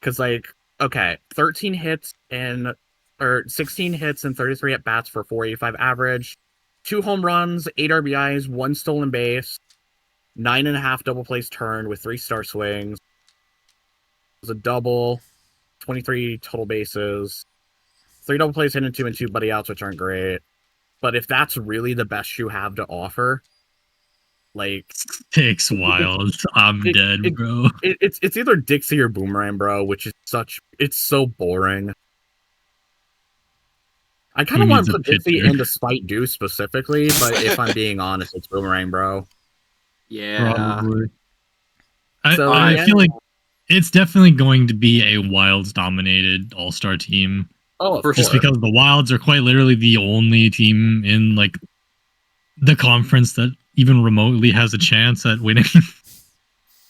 Because like, okay, 16 hits and 33 at bats for 4.85 average, 2 home runs, 8 RBIs, 1 stolen base, 9.5 double plays turned with 3 star swings. It was a double, 23 total bases, 3 double plays hit into and 2 buddy outs, which aren't great. But if that's really the best you have to offer, like Takes wild. I'm dead, bro. It's either Dixie or Boomerang, bro, which is it's so boring. I kind of want to put Dixie into Spite Deuce specifically, but if I'm being honest, it's Boomerang, bro. Yeah. Probably. I feel like it's definitely going to be a Wilds dominated all-star team. Oh, for just sure. because the Wilds are quite literally the only team in like the conference that even remotely has a chance at winning,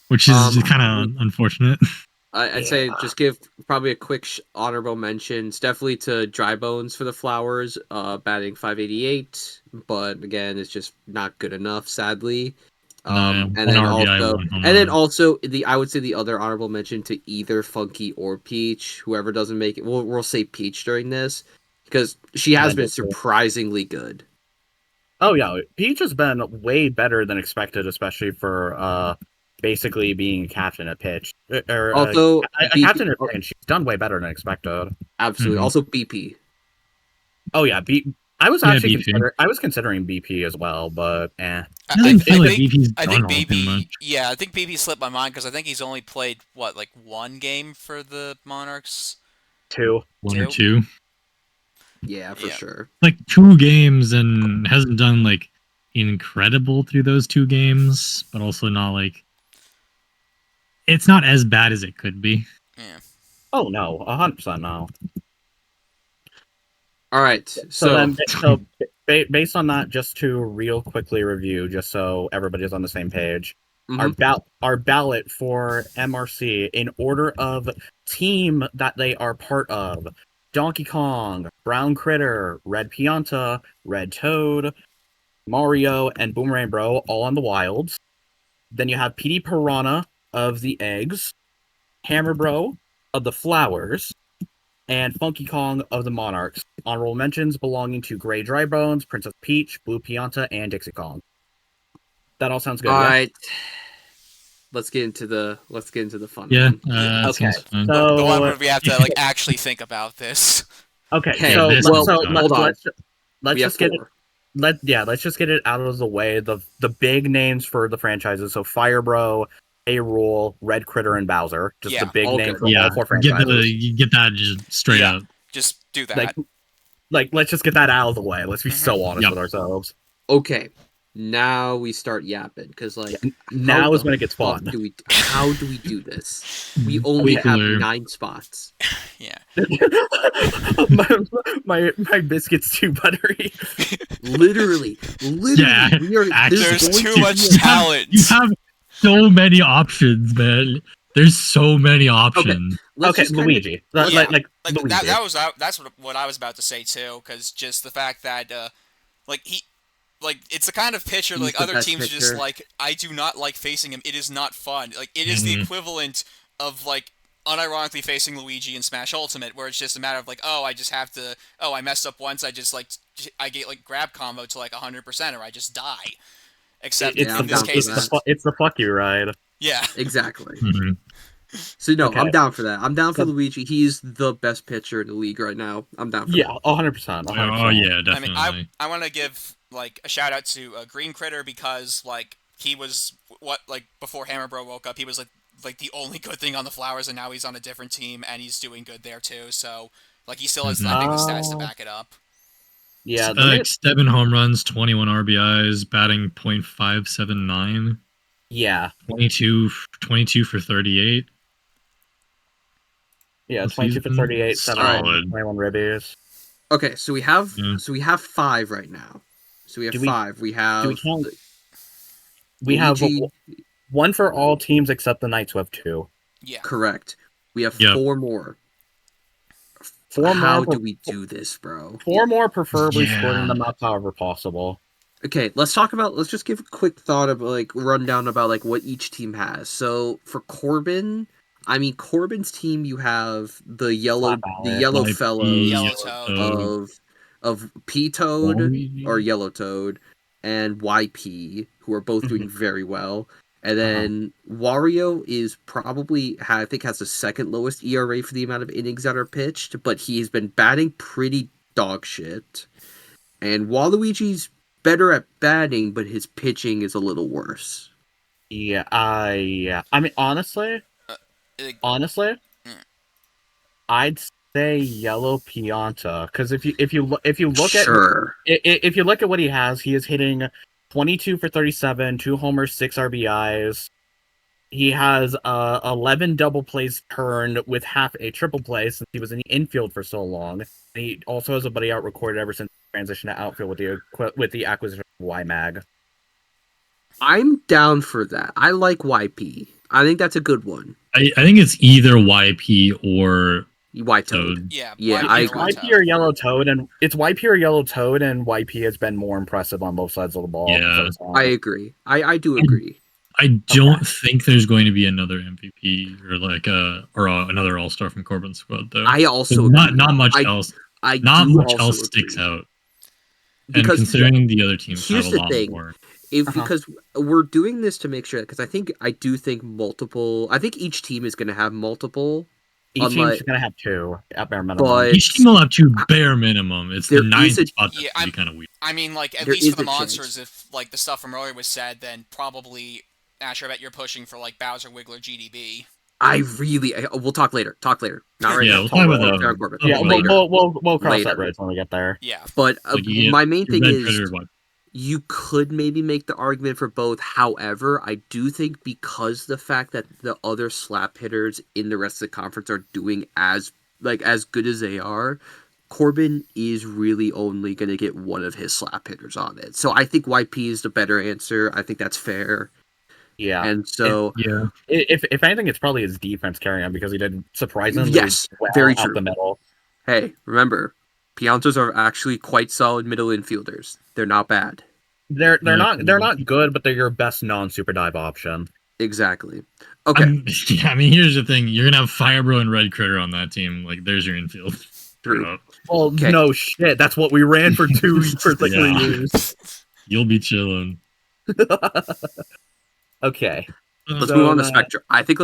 which is kind of unfortunate. I'd say just give probably a quick honorable mention. It's definitely to Dry Bones for the Flowers, batting .588, but again, it's just not good enough, sadly. And then also I would say the other honorable mention to either Funky or Peach, whoever doesn't make it. We'll say Peach during this because she has been surprisingly good. Oh yeah, Peach has been way better than expected, especially for basically being captain at pitch. Also, a captain at pitch, she's done way better than expected. Absolutely. Also, BP. Oh yeah, I was actually considering BP as well, but I think BP. Yeah, I think BP slipped my mind because I think he's only played like 1 game for the Monarchs. 2. 1 or 2. Yeah, for sure. Like 2 games and hasn't done like incredible through those 2 games, but also not like it's not as bad as it could be. Yeah. Oh no, 100% no. All right. So based on that, just to real quickly review, just so everybody's on the same page, our ballot for MRC in order of team that they are part of: Donkey Kong, Brown Critter, Red Pianta, Red Toad, Mario, and Boomerang Bro, all on the Wilds. Then you have PD Piranha of the Eggs, Hammer Bro of the Flowers, and Funky Kong of the Monarchs. Honorable mentions belonging to Gray Dry Bones, Princess Peach, Blue Pianta, and Dixie Kong. That all sounds good. All right. Let's get into the fun. Yeah. Okay. So the one where we have to like actually think about this. Okay. Let's just get it. Let's just get it out of the way. The big names for the franchises. So Fire Bro, A-Rule, Red Critter, and Bowser. Just the big name for all 4 franchises. Get that just straight up. Just do that. Like, let's just get that out of the way. Let's be so honest with ourselves. Okay. Now we start yapping because now is when it gets fun. How do we do this? We only have 9 spots. Yeah. my biscuit's too buttery. Literally. Yeah, there's too much talent. You have so many options, man. There's so many options. Okay, Luigi. Luigi. That's what I was about to say too, because just the fact that it's the kind of pitcher like other teams are just like, I do not like facing him. It is not fun. Like it is the equivalent of like unironically facing Luigi in Smash Ultimate, where it's just a matter of like, I messed up once. I get like grab combo to like 100%, or I just die. Except in this case, it's the fuck you ride. Yeah, exactly. So no, I'm down for that. I'm down for Luigi. He's the best pitcher in the league right now. I'm down for that. 100%. Oh yeah, definitely. I mean, I want to give like a shout out to Green Critter because like he was before Hammer Bro woke up, he was like the only good thing on the Flowers, and now he's on a different team and he's doing good there too. So like he still has the stats to back it up. Yeah, 7 home runs, 21 RBIs, batting .579. Yeah, 22 for 38. Yeah, 22 for 38, 21 ribbies. Okay, so we have 5 right now. So we have 5. We have one for all teams except the Knights, who have 2. Yeah, correct. We have 4 more. How do we do this, bro? 4 more, preferably splitting them up however possible. Okay, let's just give a quick thought of rundown about what each team has. So for Corbin's team, you have the yellow fellow of P-Toad Waluigi. or Yellow Toad and YP, who are both doing very well. And then Wario is probably, I think, has the second lowest ERA for the amount of innings that are pitched, but he's been batting pretty dog shit. And Waluigi's better at batting, but his pitching is a little worse. Yeah. I mean, honestly, I'd say Yellow Pianta, because if you look at what he has, he is hitting 22 for 37, 2 homers, 6 RBIs. He has 11 double plays turned with half a triple play since he was in the infield for so long. And he also has a buddy out recorded ever since he transitioned to outfield with the acquisition of YMAG. I'm down for that. I like YP. I think that's a good one. I think it's either YP or White Toad. Yeah, It's YP or Yellow Toad, and YP has been more impressive on both sides of the ball. Yeah, I agree. I do agree. I don't think there's going to be another MVP or another All-Star from Corbin's squad though. I also not much else. Not much else sticks agree. out. Because and considering the other teams here's have a the lot thing. more. Because we're doing this to make sure, because I think each team is going to have multiple. Each team's going to have 2 at bare minimum. But each team will have 2 bare minimum. It's the 9th spot that's be kind of weird. I mean, like, at least for the monsters, if, like, the stuff from earlier was said, then probably, Asher, I bet you're pushing for, like, Bowser, Wiggler, GDB. We'll talk later. Not right now. Yeah, we'll talk about that. Yeah, later. We'll cross that bridge when we get there. Yeah. But my main thing is, Predator, you could maybe make the argument for both. However, I do think because the fact that the other slap hitters in the rest of the conference are doing as good as they are, Corbin is really only going to get one of his slap hitters on it. So I think YP is the better answer. I think that's fair. Yeah. And so if anything, it's probably his defense carrying him because he did surprisingly well very out true. the middle. Hey, remember, Piantas are actually quite solid middle infielders. They're not bad. They're not good, but they're your best non-super dive option. Exactly. Okay. I mean, here's the thing: you're gonna have Firebro and Red Critter on that team. Like, there's your infield. True. Well, no shit. That's what we ran for 3 years. You'll be chilling. Okay. Let's move on to Spectro. I think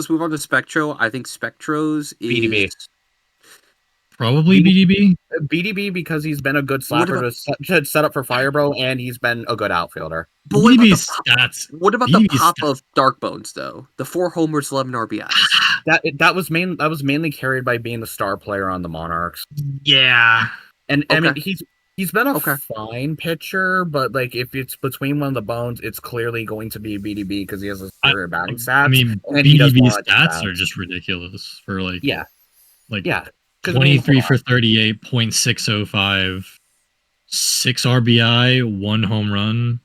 Spectro's is BDB. Probably BDB. BDB because he's been a good slapper to set up for Firebro, and he's been a good outfielder. But BDB's stats. What about the pop of Darkbones though? The 4 homers, 11 RBIs. That was mainly carried by being the star player on the Monarchs. Yeah. And I mean he's been a fine pitcher, but like if it's between one of the bones, it's clearly going to be BDB because he has a superior batting stats. I mean, BDB's stats are just ridiculous for 23 for 38, .605, 6 RBI, 1 home run.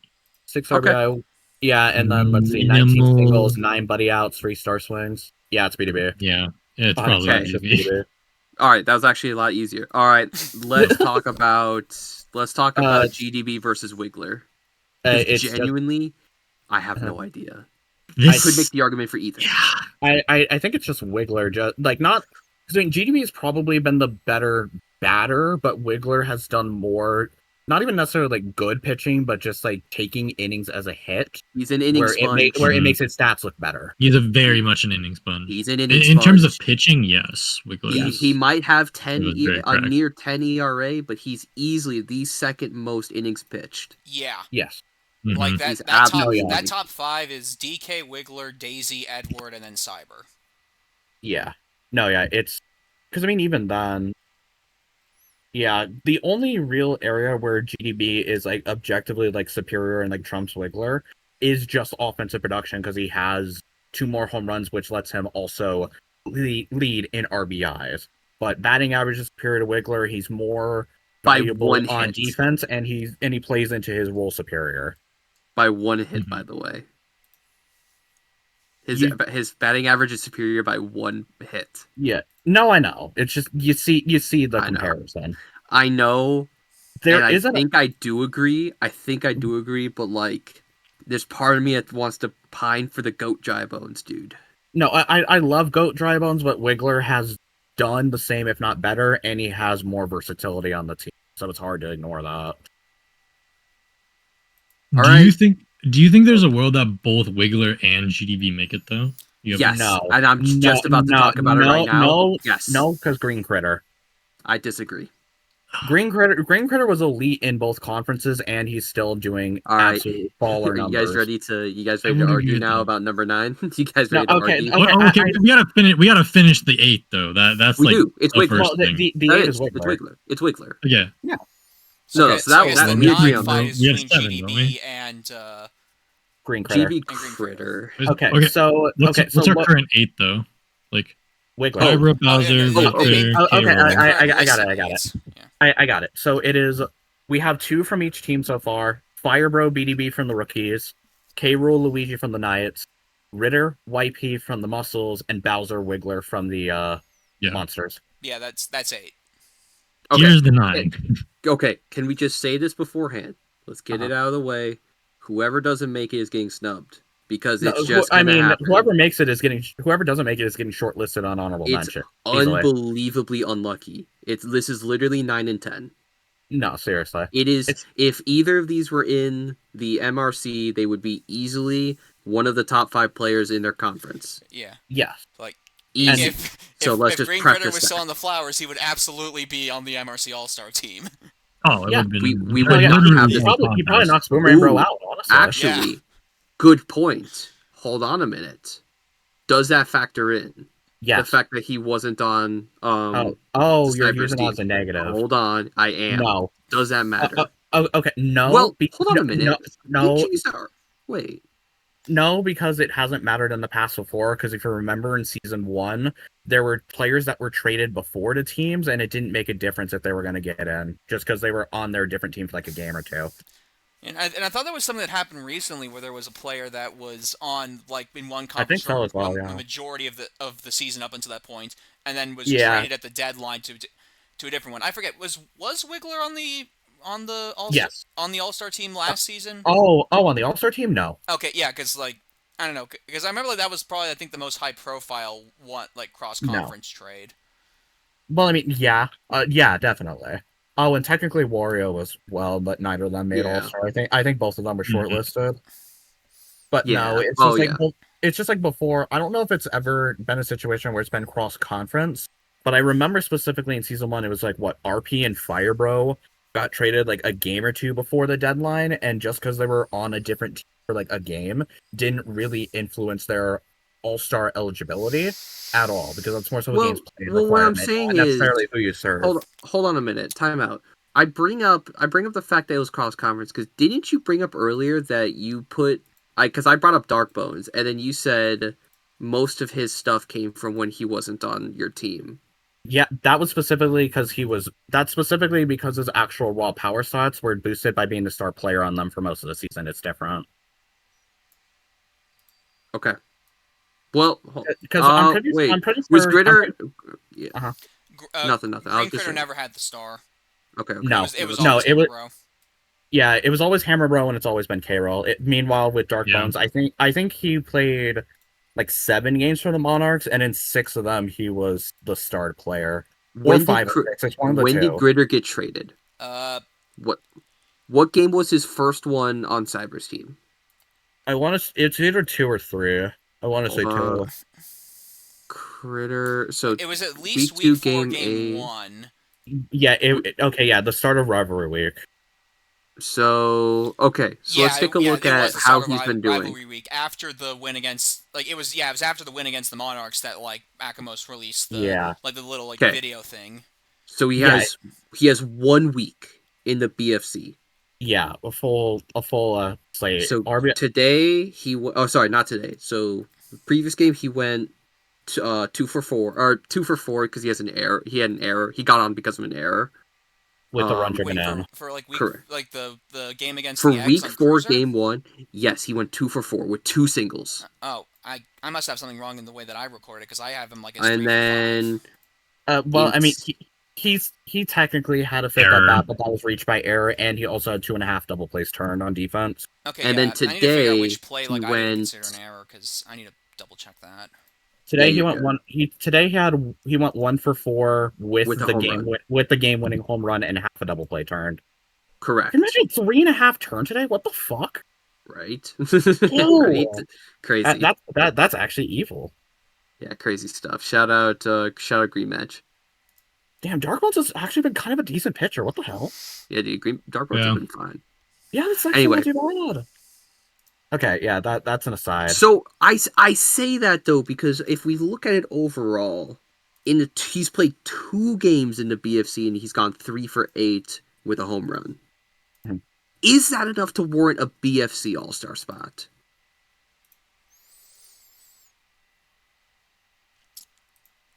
6 RBI. Yeah, and then let's see, 19 singles, 9 buddy outs, 3 star swings. Yeah, it's BDB. Yeah, it's probably BDB. All right, that was actually a lot easier. All right, let's talk about GDB versus Wiggler. Genuinely, I have no idea. I could make the argument for either. Yeah. I think it's just Wiggler. Just like not. I mean, GDB has probably been the better batter, but Wiggler has done more. Not even necessarily like good pitching, but just like taking innings as a hit. He's an inning sponge. Where it makes his stats look better. He's very much an inning sponge. He's an inning sponge. In terms of pitching, yes. Wiggler he might have near 10 ERA, but he's easily the second most innings pitched. Yeah. Yes. Mm-hmm. Like that top 5 is DK, Wiggler, Daisy, Edward, and then Cyber. Yeah. No, yeah, it's because I mean, even then, yeah, the only real area where GDB is like objectively like superior and like trumps Wiggler is just offensive production because he has 2 more home runs, which lets him also lead in RBIs. But batting average is superior to Wiggler. He's more valuable on defense, and he plays into his role superior by 1 hit. By the way. His batting average is superior by 1 hit. Yeah. No, I know. It's just you see the comparison. I know. I think I do agree, but like there's part of me that wants to pine for the GOAT dry bones, dude. No, I love GOAT dry bones, but Wiggler has done the same, if not better, and he has more versatility on the team. so it's hard to ignore that. Do you think there's a world that both Wiggler and GDB make it though? Yes, No, and I'm just about to talk about it right now. Yes, no, because Green Critter. I disagree. Green Critter was elite in both conferences, and he's still doing absolute baller numbers. You guys ready to argue now about number 9? You guys ready to argue? Okay, we gotta finish the 8 though. That's we like do. It's Wiggler. Well, the 8 is Wiggler. It's Wiggler. Yeah. So, okay, so that we agree on fight that. is between GDB and Green Critter. GB Critter. Okay, so what's our current 8 though? Like Wiggler. Kyra, Bowser, Okay, I got it. Yeah. I got it. So it is. We have 2 from each team so far. Firebro, BDB from the Rookies, K-Rool, Luigi from the Knights, Ritter, YP from the Muscles, and Bowser, Wiggler from the Monsters. Yeah, that's 8. Okay. Here's the 9. Okay, can we just say this beforehand? Let's get it out of the way. Whoever doesn't make it is getting snubbed because it's just. Whoever makes it is getting. Whoever doesn't make it is getting shortlisted on honorable mention. Unbelievably unlucky. This is literally 9 and 10. No, seriously. It is. If either of these were in the MRC, they would be easily one of the top 5 players in their conference. Yeah. Yeah. Like easy. If Green Critter was still on the Flowers, he would absolutely be on the MRC All-Star team. Oh, yeah. We would have this. He probably knocks Boomerang Bro out. Honestly, actually, good point. Hold on a minute. Does that factor in? Yes. The fact that he wasn't on. You're using it as a negative. Hold on, I am. No. Does that matter? Okay. No. Well, hold on a minute. No. Wait. No, because it hasn't mattered in the past before. Because if you remember in season 1, there were players that were traded before to teams, and it didn't make a difference if they were going to get in, just because they were on their different team for like a game or 2. And I thought that was something that happened recently, where there was a player that was on like in one conference I think so as well, the majority of the season up until that point, and then was traded at the deadline to a different one. I forget was Wiggler on the All-Star team last season? On the All-Star team? No. Okay, yeah, because like I don't know, because I remember that was probably I think the most high-profile one, like cross-conference trade. Well, I mean, yeah, definitely. Oh, and technically Wario was but neither of them made All-Star. I think both of them were shortlisted. But no, it's just like before. I don't know if it's ever been a situation where it's been cross-conference, but I remember specifically in season 1, it was like RP and Firebro got traded like a game or 2 before the deadline, and just because they were on a different team for like a game didn't really influence their All-Star eligibility at all, because that's more so the game's played. Well, what I'm saying is necessarily who you serve. Hold on a minute. Time out. I bring up the fact that it was cross conference because didn't you bring up earlier that you put because I brought up Dark Bones and then you said most of his stuff came from when he wasn't on your team. Yeah, that was specifically because because his actual raw power stats were boosted by being the star player on them for most of the season. It's different. Okay. Well, because I'm pretty sure was Gritter. Nothing. Green Critter never had the star. Okay. No, it was yeah, it was always Hammer Bro, and it's always been K-Roll. Meanwhile, with Dark Bones, I think he played like 7 games for the Monarchs, and in 6 of them he was the star player. When did Gritter get traded? What game was his first one on Cyber's team? It's either 2 or 3. I want to say 2. Critter. So it was at least week 4, game 1. Yeah. The start of Rivalry Week. So let's take a look at how he's been doing. Rivalry Week after the win against it was after the win against the Monarchs that Akamos released the little video thing. So he has 1 week in the BFC. Yeah, a full slate. So today not today. So the previous game he went 2 for 4 because he has an error. He had an error. He got on because of an error. With the run driven in. For week, correct. The game against for the week 4 Cruiser? game 1, yes, he went 2 for 4 with 2 singles. I must have something wrong in the way that I recorded because I have him as and 3 then for 5. I mean he technically had a fit that but that was reached by error, and he also had 2.5 double plays turned on defense. Okay, and then today I need to figure out which play he I went consider an error because I need to double check that. Today he went one. He went 1 for 4 with the game-winning home run and half a double play turned. Correct. Can you imagine 3.5 turn today? What the fuck? Right. Right? Crazy. That's actually evil. Yeah, crazy stuff. Shout out Green Match. Damn, Dark Ones has actually been kind of a decent pitcher. What the hell? Yeah, dude, Dark Ones have been fine. Yeah, that's actually not too bad. Okay, yeah, that's an aside. So I say that though because if we look at it overall, he's played 2 games in the BFC and he's gone 3 for 8 with a home run. Mm-hmm. Is that enough to warrant a BFC All-Star spot?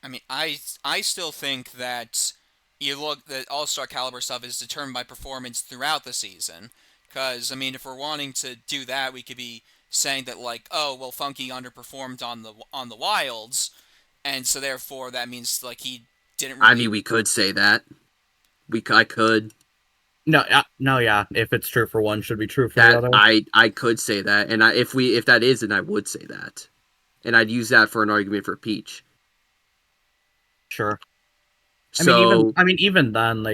I mean, I still think that that All-Star caliber stuff is determined by performance throughout the season. Because, I mean, if we're wanting to do that, we could be saying that, like, oh, well, Funky underperformed on the Wilds, and so therefore that means, like, he didn't really... I mean, we could say that. I could. No, yeah. If it's true for one, should be true for the other. I could say that, and if that is, then I would say that, and I'd use that for an argument for Peach. Sure. So, even then,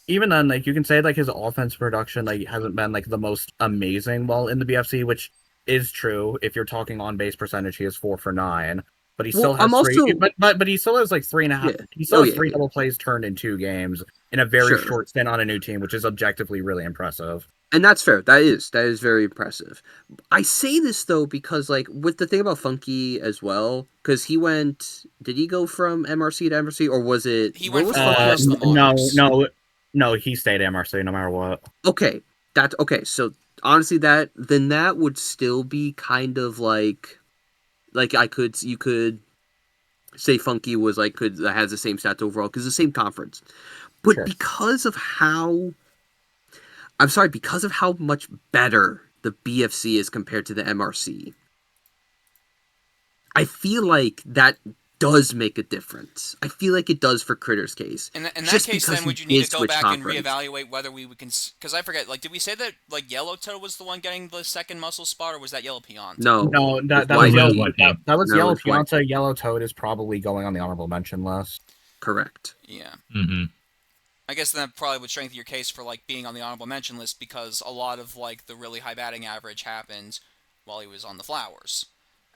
you can say like his offense production like hasn't been like the most amazing while in the BFC, which is true. If you're talking on base percentage, he is 4 for 9, but he still has but he still has like 3.5. Yeah. He still has 3 double plays turned in 2 games in a very short stint on a new team, which is objectively really impressive. And that's fair. That is very impressive. I say this though because like with the thing about Funky as well, because did he go from MRC to MRC or was it? He went from No, he stayed MRC no matter what. Okay, that's okay. So honestly, that would still be kind of like you could say Funky was like has the same stats overall because the same conference, but because of how much better the BFC is compared to the MRC, I feel like that does make a difference. I feel like it does for Critter's case. In that case, then, would you need to go back and reevaluate whether we can... Because I forget, like, did we say that, like, Yellow Toe was the one getting the second muscle spot, or was that Yellow Pianta? No, that was Yellow Pianta. Yellow Toad is probably going on the honorable mention list. Correct. Yeah. Mm-hmm. I guess that probably would strengthen your case for, like, being on the honorable mention list, because a lot of, like, the really high batting average happened while he was on the Flowers.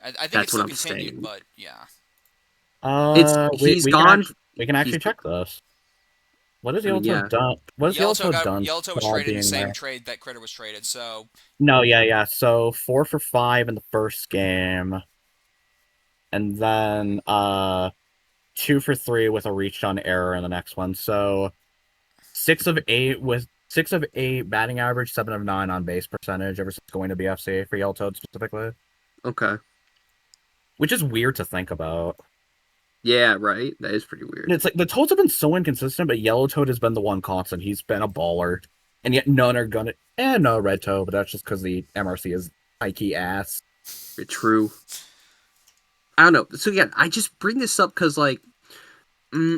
I think it's still continued, but, yeah. He's gone. We can actually check this. What has Yellow Toad done? What has Yellow Toad done? Yellow Toad was traded in the same trade that Critter was traded, so... No, yeah. So 4 for 5 in the first game. And then 2 for 3 with a reach on error in the next one. So 6 of 8 batting average, 7 of 9 on base percentage ever since going to BFC for Yellow Toad specifically. Okay. Which is weird to think about. Yeah, right. That is pretty weird. It's like the Toads have been so inconsistent, but Yellow Toad has been the one constant. He's been a baller, and yet none are gonna. No, Red Toad, but that's just because the MRC is high-key ass. True. I don't know. So again, I just bring this up because like,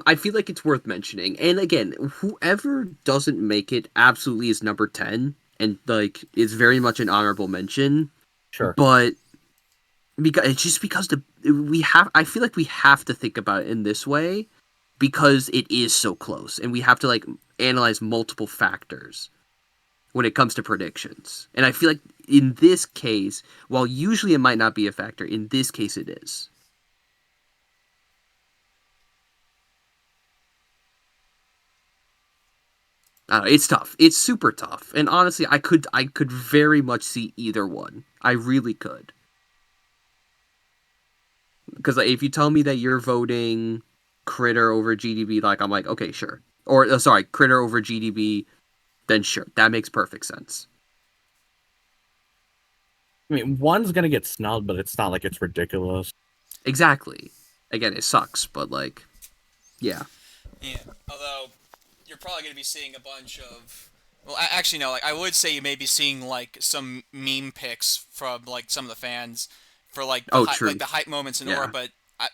I feel like it's worth mentioning. And again, whoever doesn't make it absolutely is number 10, and like is very much an honorable mention. Sure, but. Because it's just because I feel like we have to think about it in this way because it is so close and we have to like analyze multiple factors when it comes to predictions. And I feel like in this case, while usually it might not be a factor, in this case it is. It's tough. It's super tough. And honestly, I could very much see either one. I really could. Because like, if you tell me that you're voting Critter over GDB, like I'm like, okay, sure. Or Critter over GDB, then sure, that makes perfect sense. I mean, one's gonna get snubbed, but it's not like it's ridiculous. Exactly. Again, it sucks, but like, yeah. Yeah. Although you're probably gonna be seeing a bunch of. Well, actually, no. Like, I would say you may be seeing like some meme pics from like some of the fans. For like the hype moments in Aura, but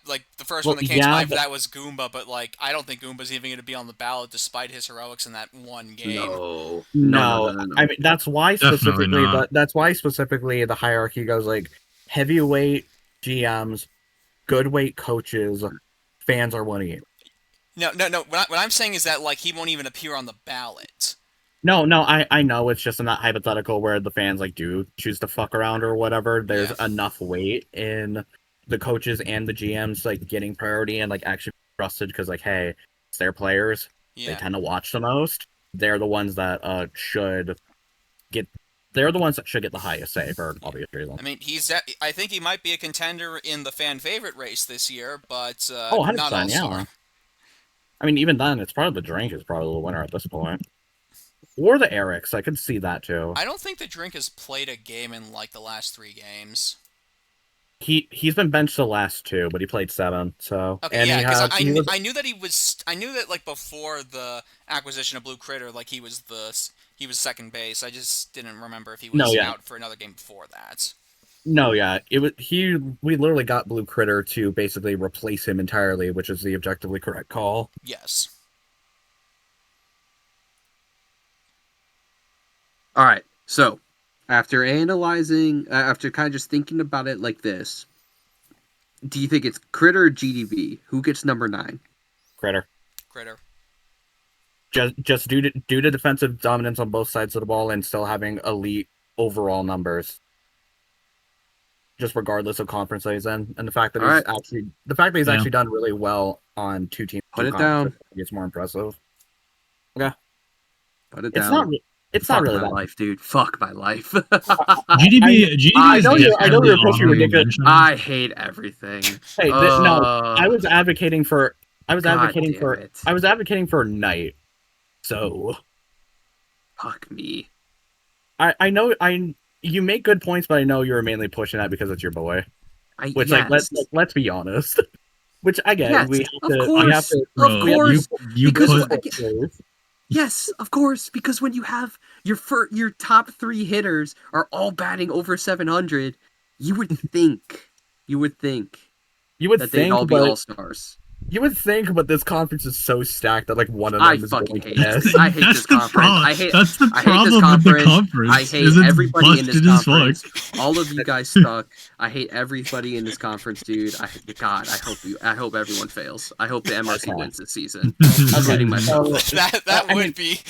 like the first one that came to mind for that was Goomba, but like I don't think Goomba's even going to be on the ballot despite his heroics in that one game. No. I mean that's why specifically the hierarchy goes like heavyweight GMs, good weight coaches, fans are winning it. No. What I'm saying is that like he won't even appear on the ballot. No, I know it's just in that hypothetical where the fans like do choose to fuck around or whatever. There's enough weight in the coaches and the GMs like getting priority and like actually trusted because like, hey, it's their players. They tend to watch the most. They're the ones that should get. They're the ones that should get the highest say for obvious reasons. I mean, I think he might be a contender in the fan favorite race this year, but not all star. I mean, even then, it's probably the drink is probably the winner at this point. Or the Erics, I could see that too. I don't think the drink has played a game in like the last 3 games. He's been benched the last 2, but he played 7. So okay, and yeah, because I knew that he was. I knew that like before the acquisition of Blue Critter, like he was second base. I just didn't remember if he was out for another game before that. No, yeah, we literally got Blue Critter to basically replace him entirely, which is the objectively correct call. Yes. All right, so after analyzing, after kind of just thinking about it like this, do you think it's Critter or GDB? Who gets number 9? Critter. Just due to defensive dominance on both sides of the ball and still having elite overall numbers. Just regardless of conference that he's in, and the fact that he's actually done really well on 2 teams. Put it down. It's more impressive. Okay. Put it down. It's not really my that life, dude. Fuck my life. GDB I know you're pushing ridiculous. I hate everything. Hey, no, I was advocating for Knight. So fuck me. I know you make good points, but I know you're mainly pushing that because it's your boy. Let's be honest. Which I get. Yes, of course. Yes, of course, because when you have your top 3 hitters are all batting over 700, you would think that they'd all be all-stars. You would think, but this conference is so stacked that like one of them is going to miss. I hate this conference. That's the problem with the conference. I hate everybody in this conference. All of you guys suck. I hate everybody in this conference, dude. I hope everyone fails. I hope the MRC wins this season. I'm getting myself. That would be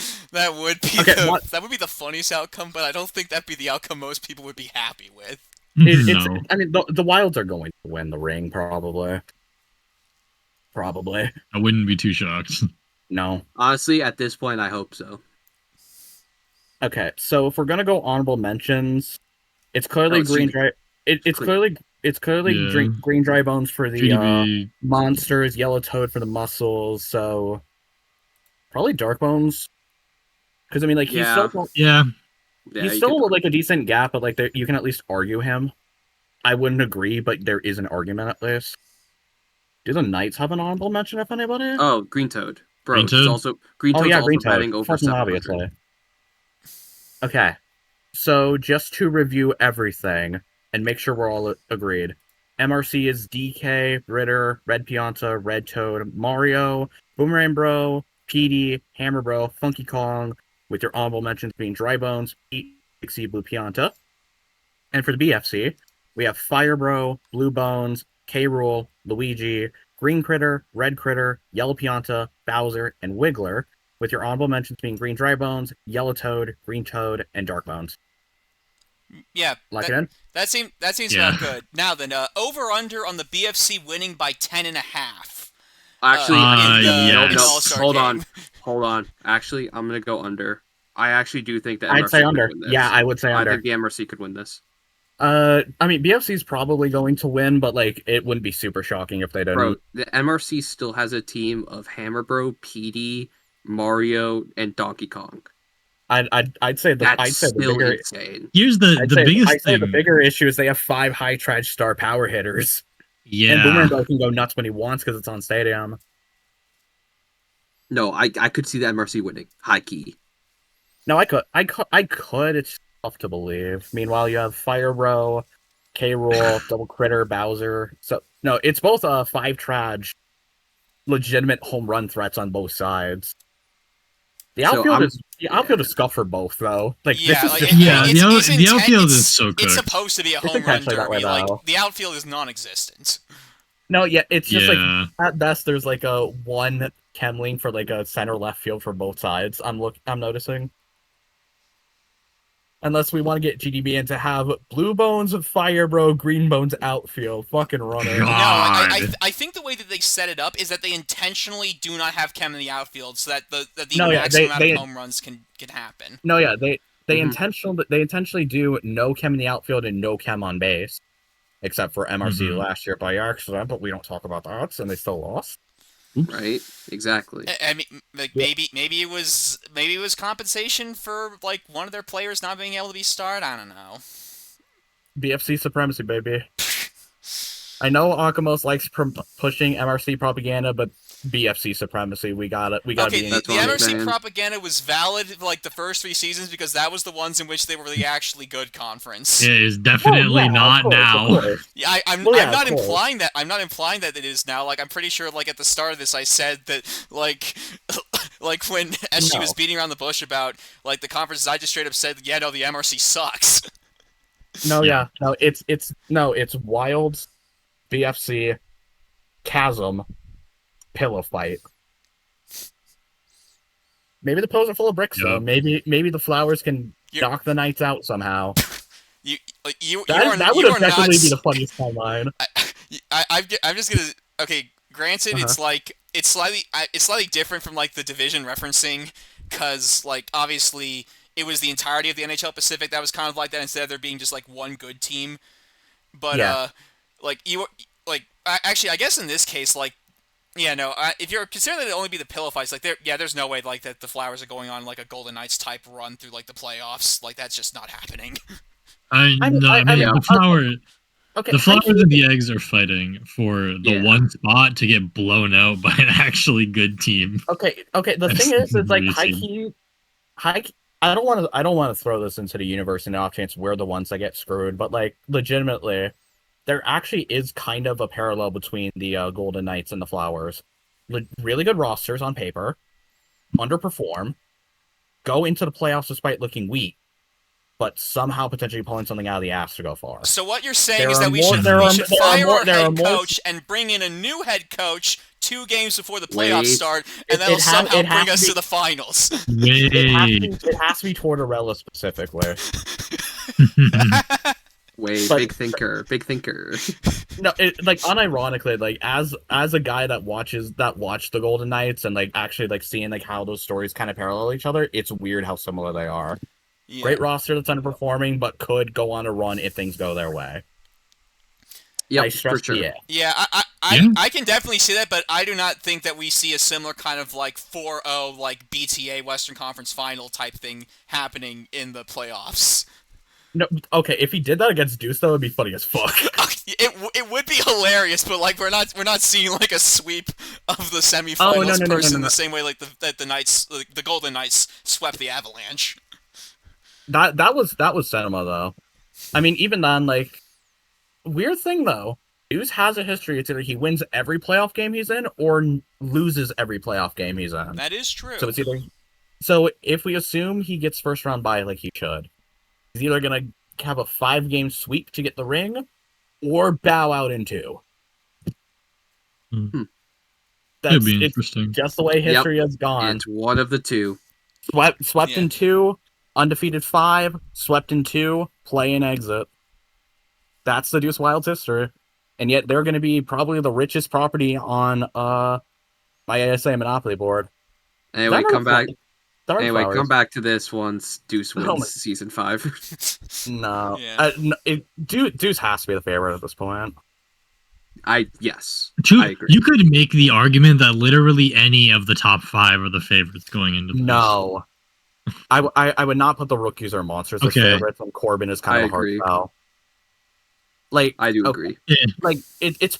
the funniest outcome, but I don't think that'd be the outcome most people would be happy with. No. I mean, the Wilds are going to win the ring, probably. I wouldn't be too shocked. No. Honestly, at this point, I hope so. Okay, so if we're gonna go honorable mentions, it's clearly Green Dry. It's clearly Green Dry Bones for the monsters, Yellow Toad for the muscles. So probably Dark Bones, because I mean, like he's still like a decent gap, but like you can at least argue him. I wouldn't agree, but there is an argument at least. Do the Knights have an honorable mention, if anybody? Oh, Green Toad. Bro, Green Toad? also Green Toad's also batting over 700. Obviously. Okay. So, just to review everything, and make sure we're all agreed. MRC is DK, Ritter, Red Pianta, Red Toad, Mario, Boomerang Bro, PD, Hammer Bro, Funky Kong, with your honorable mentions being Dry Bones, Pixie, Blue Pianta. And for the BFC, we have Fire Bro, Blue Bones, K-Rool, Luigi, Green Critter, Red Critter, Yellow Pianta, Bowser, and Wiggler, with your honorable mentions being Green Dry Bones, Yellow Toad, Green Toad, and Dark Bones. Yeah, that seems about good. Now then, over/under on the BFC winning by 10.5. Actually, hold on. Actually, I'm gonna go under. I actually do think that I'd say under. Yeah, I would say under. I think the MRC could win this. I mean, BFC's probably going to win, but like it wouldn't be super shocking if they don't. Bro, the MRC still has a team of Hammer Bro, PD, Mario, and Donkey Kong. I'd say the bigger. Insane. Here's the biggest thing. I'd say the bigger issue is they have 5 high trash star power hitters. Yeah, and Boomerang Bro can go nuts when he wants because it's on Stadium. No, I could see the MRC winning. High key. No, I could. It's tough to believe. Meanwhile, you have Fire Bro, K-Rool, Double Critter, Bowser. So no, it's both 5 trash, legitimate home run threats on both sides. The outfield is scuffed for both though. Like the outfield is so good. It's supposed to be a home run derby. Like the outfield is non-existent. No, yeah, it's just like Yeah. at best there's like a one chemling for like a center left field for both sides. I'm noticing. Unless we want to get GDB in to have blue bones, fire bro, green bones outfield. Fucking run it. No, God. I think the way that they set it up is that they intentionally do not have chem in the outfield so that the No, yeah, maximum amount of home runs can happen. No, yeah, they intentionally do no chem in the outfield and no chem on base, except for MRC last year by accident, but we don't talk about that, and they still lost. Right? Exactly. I mean, like maybe it was compensation for like one of their players not being able to be starred. I don't know. BFC supremacy, baby. I know Akamos likes pushing MRC propaganda, but BFC supremacy, we got it. Okay, the MRC propaganda was valid like the first 3 seasons because that was the ones in which they were the actually good conference. It is definitely not now. Yeah, I'm not implying that. I'm not implying that it is now. Like, I'm pretty sure, like at the start of this, I said that like when SG was beating around the bush about like the conferences, I just straight up said, yeah, no, the MRC sucks. No, it's Wilds, BFC, Chasm, Pillow Fight. Maybe the poles are full of bricks though. Maybe the flowers can knock the Knights out somehow. That would effectively be the funniest timeline. I'm just gonna. Okay, granted, it's slightly different from like the division referencing, because like obviously it was the entirety of the NHL Pacific that was kind of like that instead of there being just like one good team. But actually, I guess in this case, like. Yeah, no. If you're considering that it only be the pillow fights, like there's no way like that the Flowers are going on like a Golden Knights type run through like the playoffs. Like that's just not happening. The Flowers and the Eggs are fighting for the one spot to get blown out by an actually good team. Okay. The thing is like I don't want to throw this into the universe and off chance we're the ones that get screwed, but like legitimately. There actually is kind of a parallel between the Golden Knights and the Flowers. Really good rosters on paper, underperform, go into the playoffs despite looking weak, but somehow potentially pulling something out of the ass to go far. So what you're saying is that we should fire our head coach and bring in a new head coach 2 games before the playoffs start, and that'll somehow bring us to the finals. It has to be Tortorella specifically. Big thinker. No, unironically, like as a guy that watched the Golden Knights and like actually like seeing like how those stories kind of parallel each other, it's weird how similar they are. Yeah. Great roster that's underperforming, but could go on a run if things go their way. Yeah, for sure. Yeah, I can definitely see that, but I do not think that we see a similar kind of like 4-0 like BTA Western Conference Final type thing happening in the playoffs. No, okay. If he did that against Deuce, that would be funny as fuck. It would be hilarious, but like we're not seeing like a sweep of the semifinals in the same way like the Knights, the Golden Knights swept the Avalanche. That was cinema though. I mean, even then, like weird thing though. Deuce has a history. It's either he wins every playoff game he's in or loses every playoff game he's in. That is true. So it's either. So if we assume he gets first round bye like he should. He's either going to have a 5-game sweep to get the ring or bow out in 2. That'd be interesting. It's just the way history has gone. It's one of the two. Swept in 2, undefeated 5, swept in 2, play and exit. That's the Deuce Wild's history. And yet they're going to be probably the richest property on my ASA Monopoly board. Anyway, come back to this once Deuce wins season 5. No. Yeah. Deuce has to be the favorite at this point. I agree. You could make the argument that literally any of the top 5 are the favorites going into this. No. I would not put the rookies or monsters as favorites when Corbin is kind of a hard sell. Like, I do agree. Like it's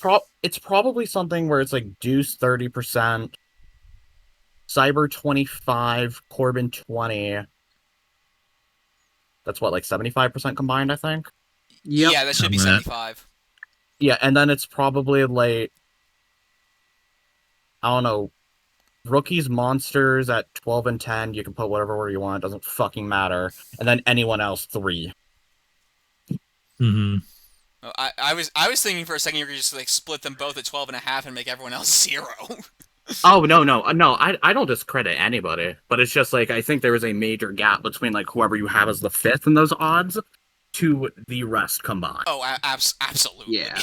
probably something where it's like Deuce 30%. Cyber 25, Corbin 20. That's what, like 75% combined, I think? Yep. Yeah, that should be 75. Yeah, and then it's probably like, I don't know, rookies, monsters at 12 and 10. You can put whatever order you want. It doesn't fucking matter. And then anyone else 3. Mm-hmm. I was thinking for a second you were gonna just like split them both at 12.5 and make everyone else 0. Oh no! I don't discredit anybody, but it's just like I think there is a major gap between like whoever you have as the fifth in those odds to the rest combined. Oh, absolutely. Yeah.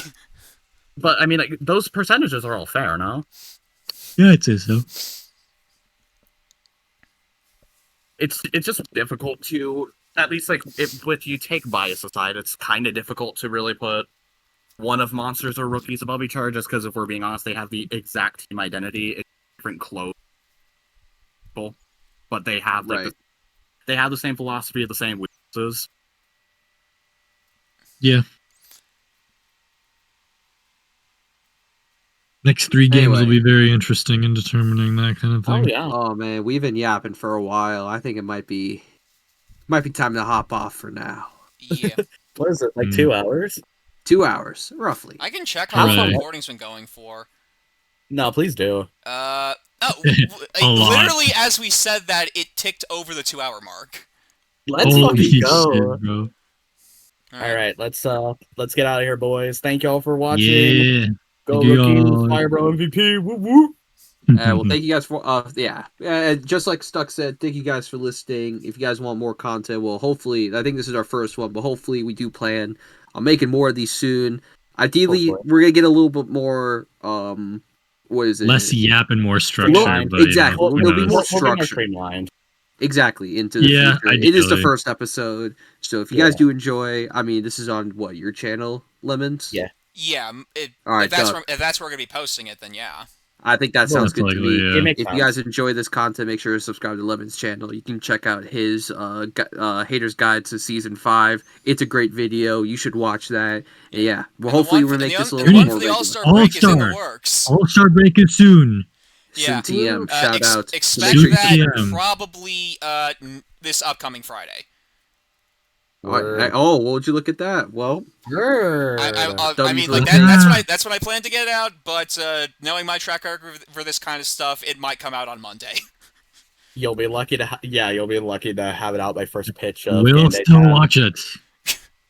But I mean, like, those percentages are all fair, no? Yeah, I'd say so. It's just difficult to, at least like if you take bias aside, it's kind of difficult to really put one of monsters or rookies above each other, just because if we're being honest, they have the exact team identity, it's different clothes, but they have like they have the same philosophy, the same weaknesses. Yeah. Next 3 games will be very interesting in determining that kind of thing. Oh yeah. Oh man, we've been yapping for a while. I think it might be time to hop off for now. Yeah. What is it, like 2 hours? 2 hours, roughly. I can check how long Right. the recording's been going for. No, please do. Literally as we said that, it ticked over the 2-hour mark. Let's Holy fucking go. shit, bro. All right, let's get out of here, boys. Thank y'all for watching. Yeah. Go Thank you Rookies, all. Firebro MVP. Woo woo. Well, thank you guys for just like Stuck said, thank you guys for listening. If you guys want more content, well, hopefully, I think this is our first one, but hopefully we do plan on making more of these soon. Ideally, Hopefully. we're gonna get a little bit more what is it? Less yap and more structure. Streamlined. But, Exactly. you know, There'll be more We'll be more structure. streamlined. Exactly, into the Yeah, future. It is the ideally. first episode, so if you guys do enjoy, I mean, this is on what, your channel, Lemons? Yeah. Yeah, All right, if that's where we're gonna be posting it, then yeah. I think that sounds good to likely, me. yeah. It makes If you guys enjoy this content, make sure to subscribe to Levin's channel. You can check out his Hater's Guide to Season 5. It's a great video. You should watch that. And yeah, well, hopefully we'll make this a little one more for the regular. All-Star break is in the All-Star. works. All-Star break is soon. Yeah. Soon TM, shout out. Expect Soon that TM. probably this upcoming Friday. Oh, well, would you look at that? Well, I mean, like that's when I plan to get it out. But knowing my track record for this kind of stuff, it might come out on Monday. You'll be lucky to you'll be lucky to have it out by first pitch. Of We'll Game Day still 10. watch it.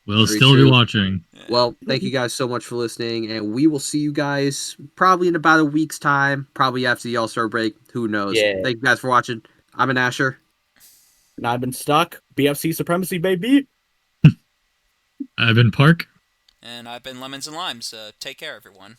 We'll Very still true. be watching. well, thank you guys so much for listening, and we will see you guys probably in about a week's time, probably after the All-Star break. Who knows? Yeah. Thank you guys for watching. I'm an Asher. And I've been stuck. BFC supremacy, baby. I've been Park. And I've been Lemons and Limes. Take care, everyone.